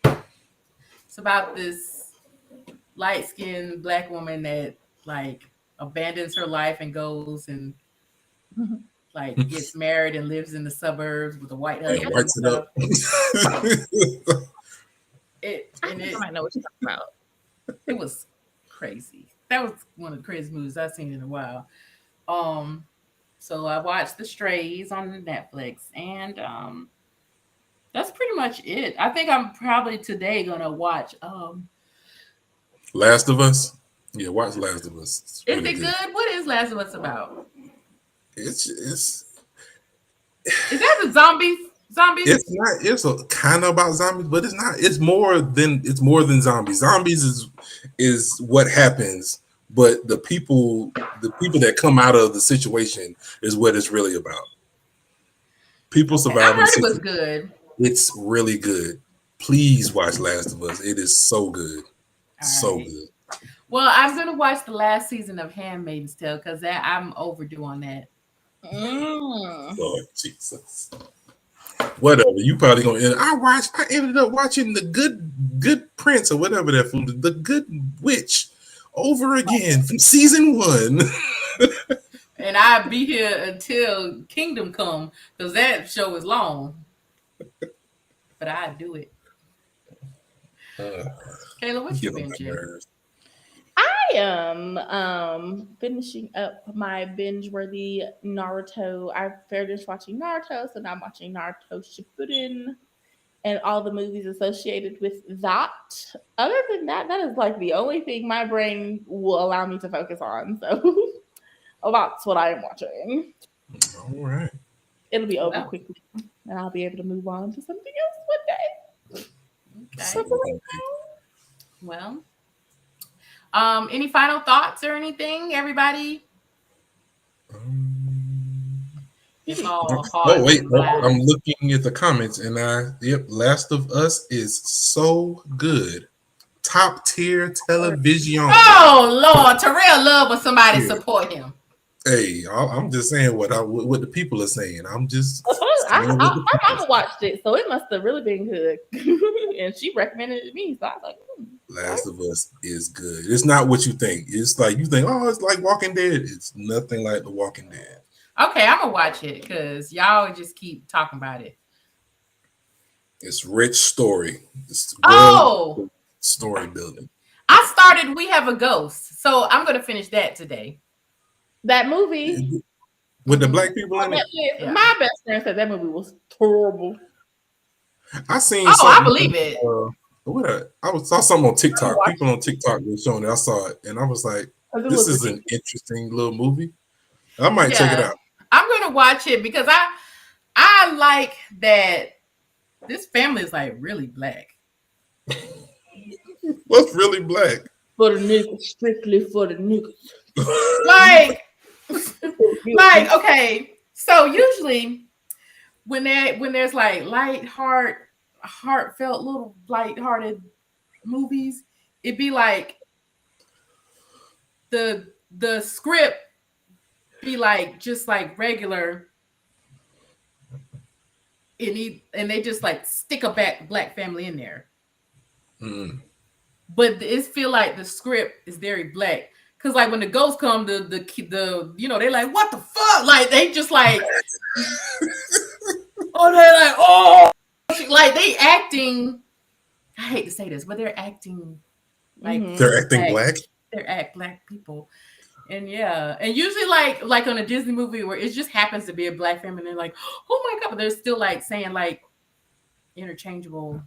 it. It's about this light-skinned black woman that like abandons her life and goes and like gets married and lives in the suburbs with a white husband. And whites it up. I might know what you're talking about. It was crazy. That was one of the craziest movies I've seen in a while. So I watched The Strays on Netflix, and that's pretty much it. I think I'm probably today gonna watch. Last of Us. Yeah, watch Last of Us. Is it good? What is Last of Us about? It's Is that the zombies? Zombies? It's not. It's kind of about zombies, but it's not. It's more than zombies. Zombies is what happens, but the people that come out of the situation is what it's really about. People surviving. I heard it was good. It's really good. Please watch Last of Us. It is so good. So good. Well, I'm gonna watch the last season of Handmaid's Tale because I'm overdue on that. Lord Jesus. Whatever. You probably gonna end. I ended up watching the Good Prince or whatever that food. The Good Witch over again from season 1. And I'll be here until Kingdom Come because that show is long. But I do it. Kayla, what you binging? I am finishing up my binge-worthy Naruto. I finished watching Naruto, so now I'm watching Naruto Shippuden and all the movies associated with that. Other than that, that is like the only thing my brain will allow me to focus on. So that's what I am watching. All right. It'll be over quickly, and I'll be able to move on to something else one day. Okay. Well, any final thoughts or anything, everybody? It's all hard. Oh wait, I'm looking at the comments, and Last of Us is so good, top tier television. Oh Lord, Terrell love when somebody support him. Hey, I'm just saying what the people are saying. I'm just. My mama watched it, so it must have really been good, and she recommended it to me. So I was like, Last of Us is good. It's not what you think. It's like you think, oh, it's like Walking Dead. It's nothing like The Walking Dead. Okay, I'm gonna watch it because y'all just keep talking about it. It's rich story. It's story building. I started We Have a Ghost, so I'm gonna finish that today. That movie with the black people in it. Yeah. My best friend said that movie was terrible. I seen. I believe it. I saw something on TikTok. People on TikTok were showing it. I saw it, and I was like, "This is an interesting little movie. I might check it out." I'm gonna watch it because I like that this family is like really black. What's really black? For the niggas, strictly for the niggas. like okay. So usually when there's like heartfelt little lighthearted movies, it'd be like the script be like just like regular, and they just like stick a black family in there. But it feel like the script is very black because like when the ghosts come, the they like what the fuck, like they just like like they acting. I hate to say this, but they're acting like they're acting black. They're black people. And and usually like on a Disney movie where it just happens to be a black family, and they're like, oh my god, but they're still like saying like interchangeable.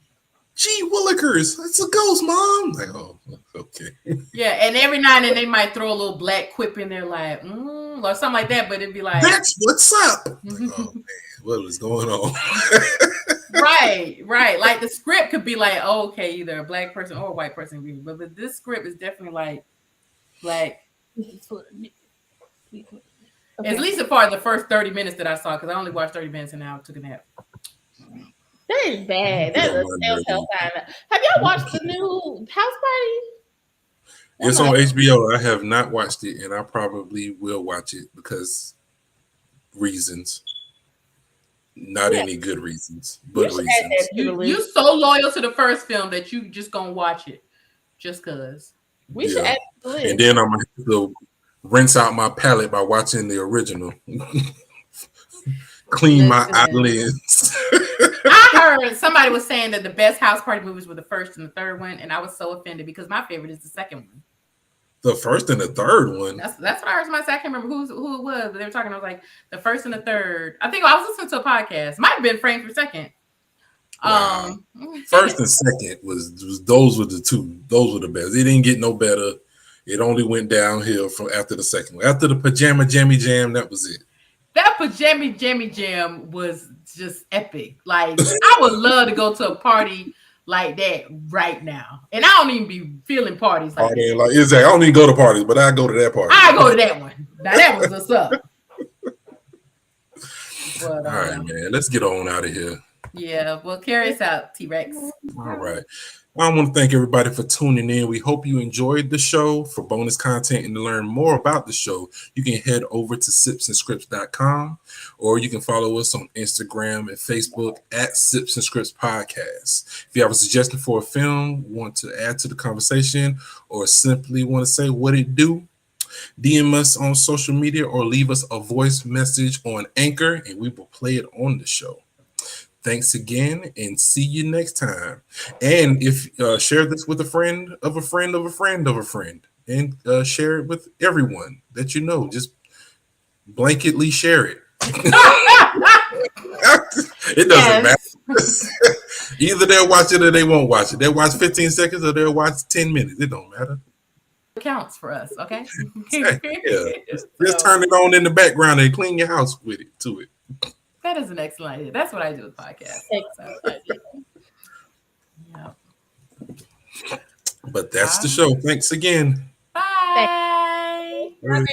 Gee Willikers, it's a ghost, mom. Like, oh, okay. Yeah, and every now and then they might throw a little black quip in there, like or something like that. But it'd be like, that's what's up. Like, oh man, what is going on? Right. Like the script could be like, oh, okay, either a black person or a white person, but this script is definitely like black. Okay. At least a part of the first 30 minutes that I saw, because I only watched 30 minutes and now took a nap. That is bad. That is a telltale sign. Have y'all watched the new House Party? It's on HBO. I have not watched it, and I probably will watch it because reasons. Not any good reasons, but reasons. You so loyal to the first film that you just gonna watch it just cause. We should add the list. And then I'm gonna have to rinse out my palate by watching the original. Clean my eyelids. I heard somebody was saying that the best House Party movies were the first and the third one, and I was so offended because my favorite is the second one. The first and the third one. That's what I heard. I can't remember who it was, but they were talking. I was like, the first and the third. I think I was listening to a podcast. Might have been Framed for Second. Wow. First and second was those were the two. Those were the best. It didn't get no better. It only went downhill from after the second one. After the Pajama Jammy Jam, that was it. That Pajama Jammy Jam was just epic. Like I would love to go to a party like that right now, and I don't even be feeling parties like that. Like exactly. I don't even go to parties, but I go to that party. I go to that one. Now that was what's up. But, all right, man. Let's get on out of here. Yeah, well, carry us out, T-Rex. All right. I want to thank everybody for tuning in. We hope you enjoyed the show. For bonus content and to learn more about the show, you can head over to sipsandscripts.com, or you can follow us on Instagram and Facebook at Sips and Scripts Podcast. If you have a suggestion for a film, want to add to the conversation, or simply want to say what it do, DM us on social media or leave us a voice message on Anchor, and we will play it on the show. Thanks again, and see you next time. And if share this with a friend of a friend of a friend of a friend, and share it with everyone that you know. Just blanketly share it. It doesn't matter. Either they'll watch it or they won't watch it. They'll watch 15 seconds or they'll watch 10 minutes. It don't matter. It counts for us, okay? Yeah. Just turn it on in the background and clean your house with it to it. That is an excellent idea. That's what I do with podcasts. Yeah. But that's the show. Thanks again. Bye. Bye.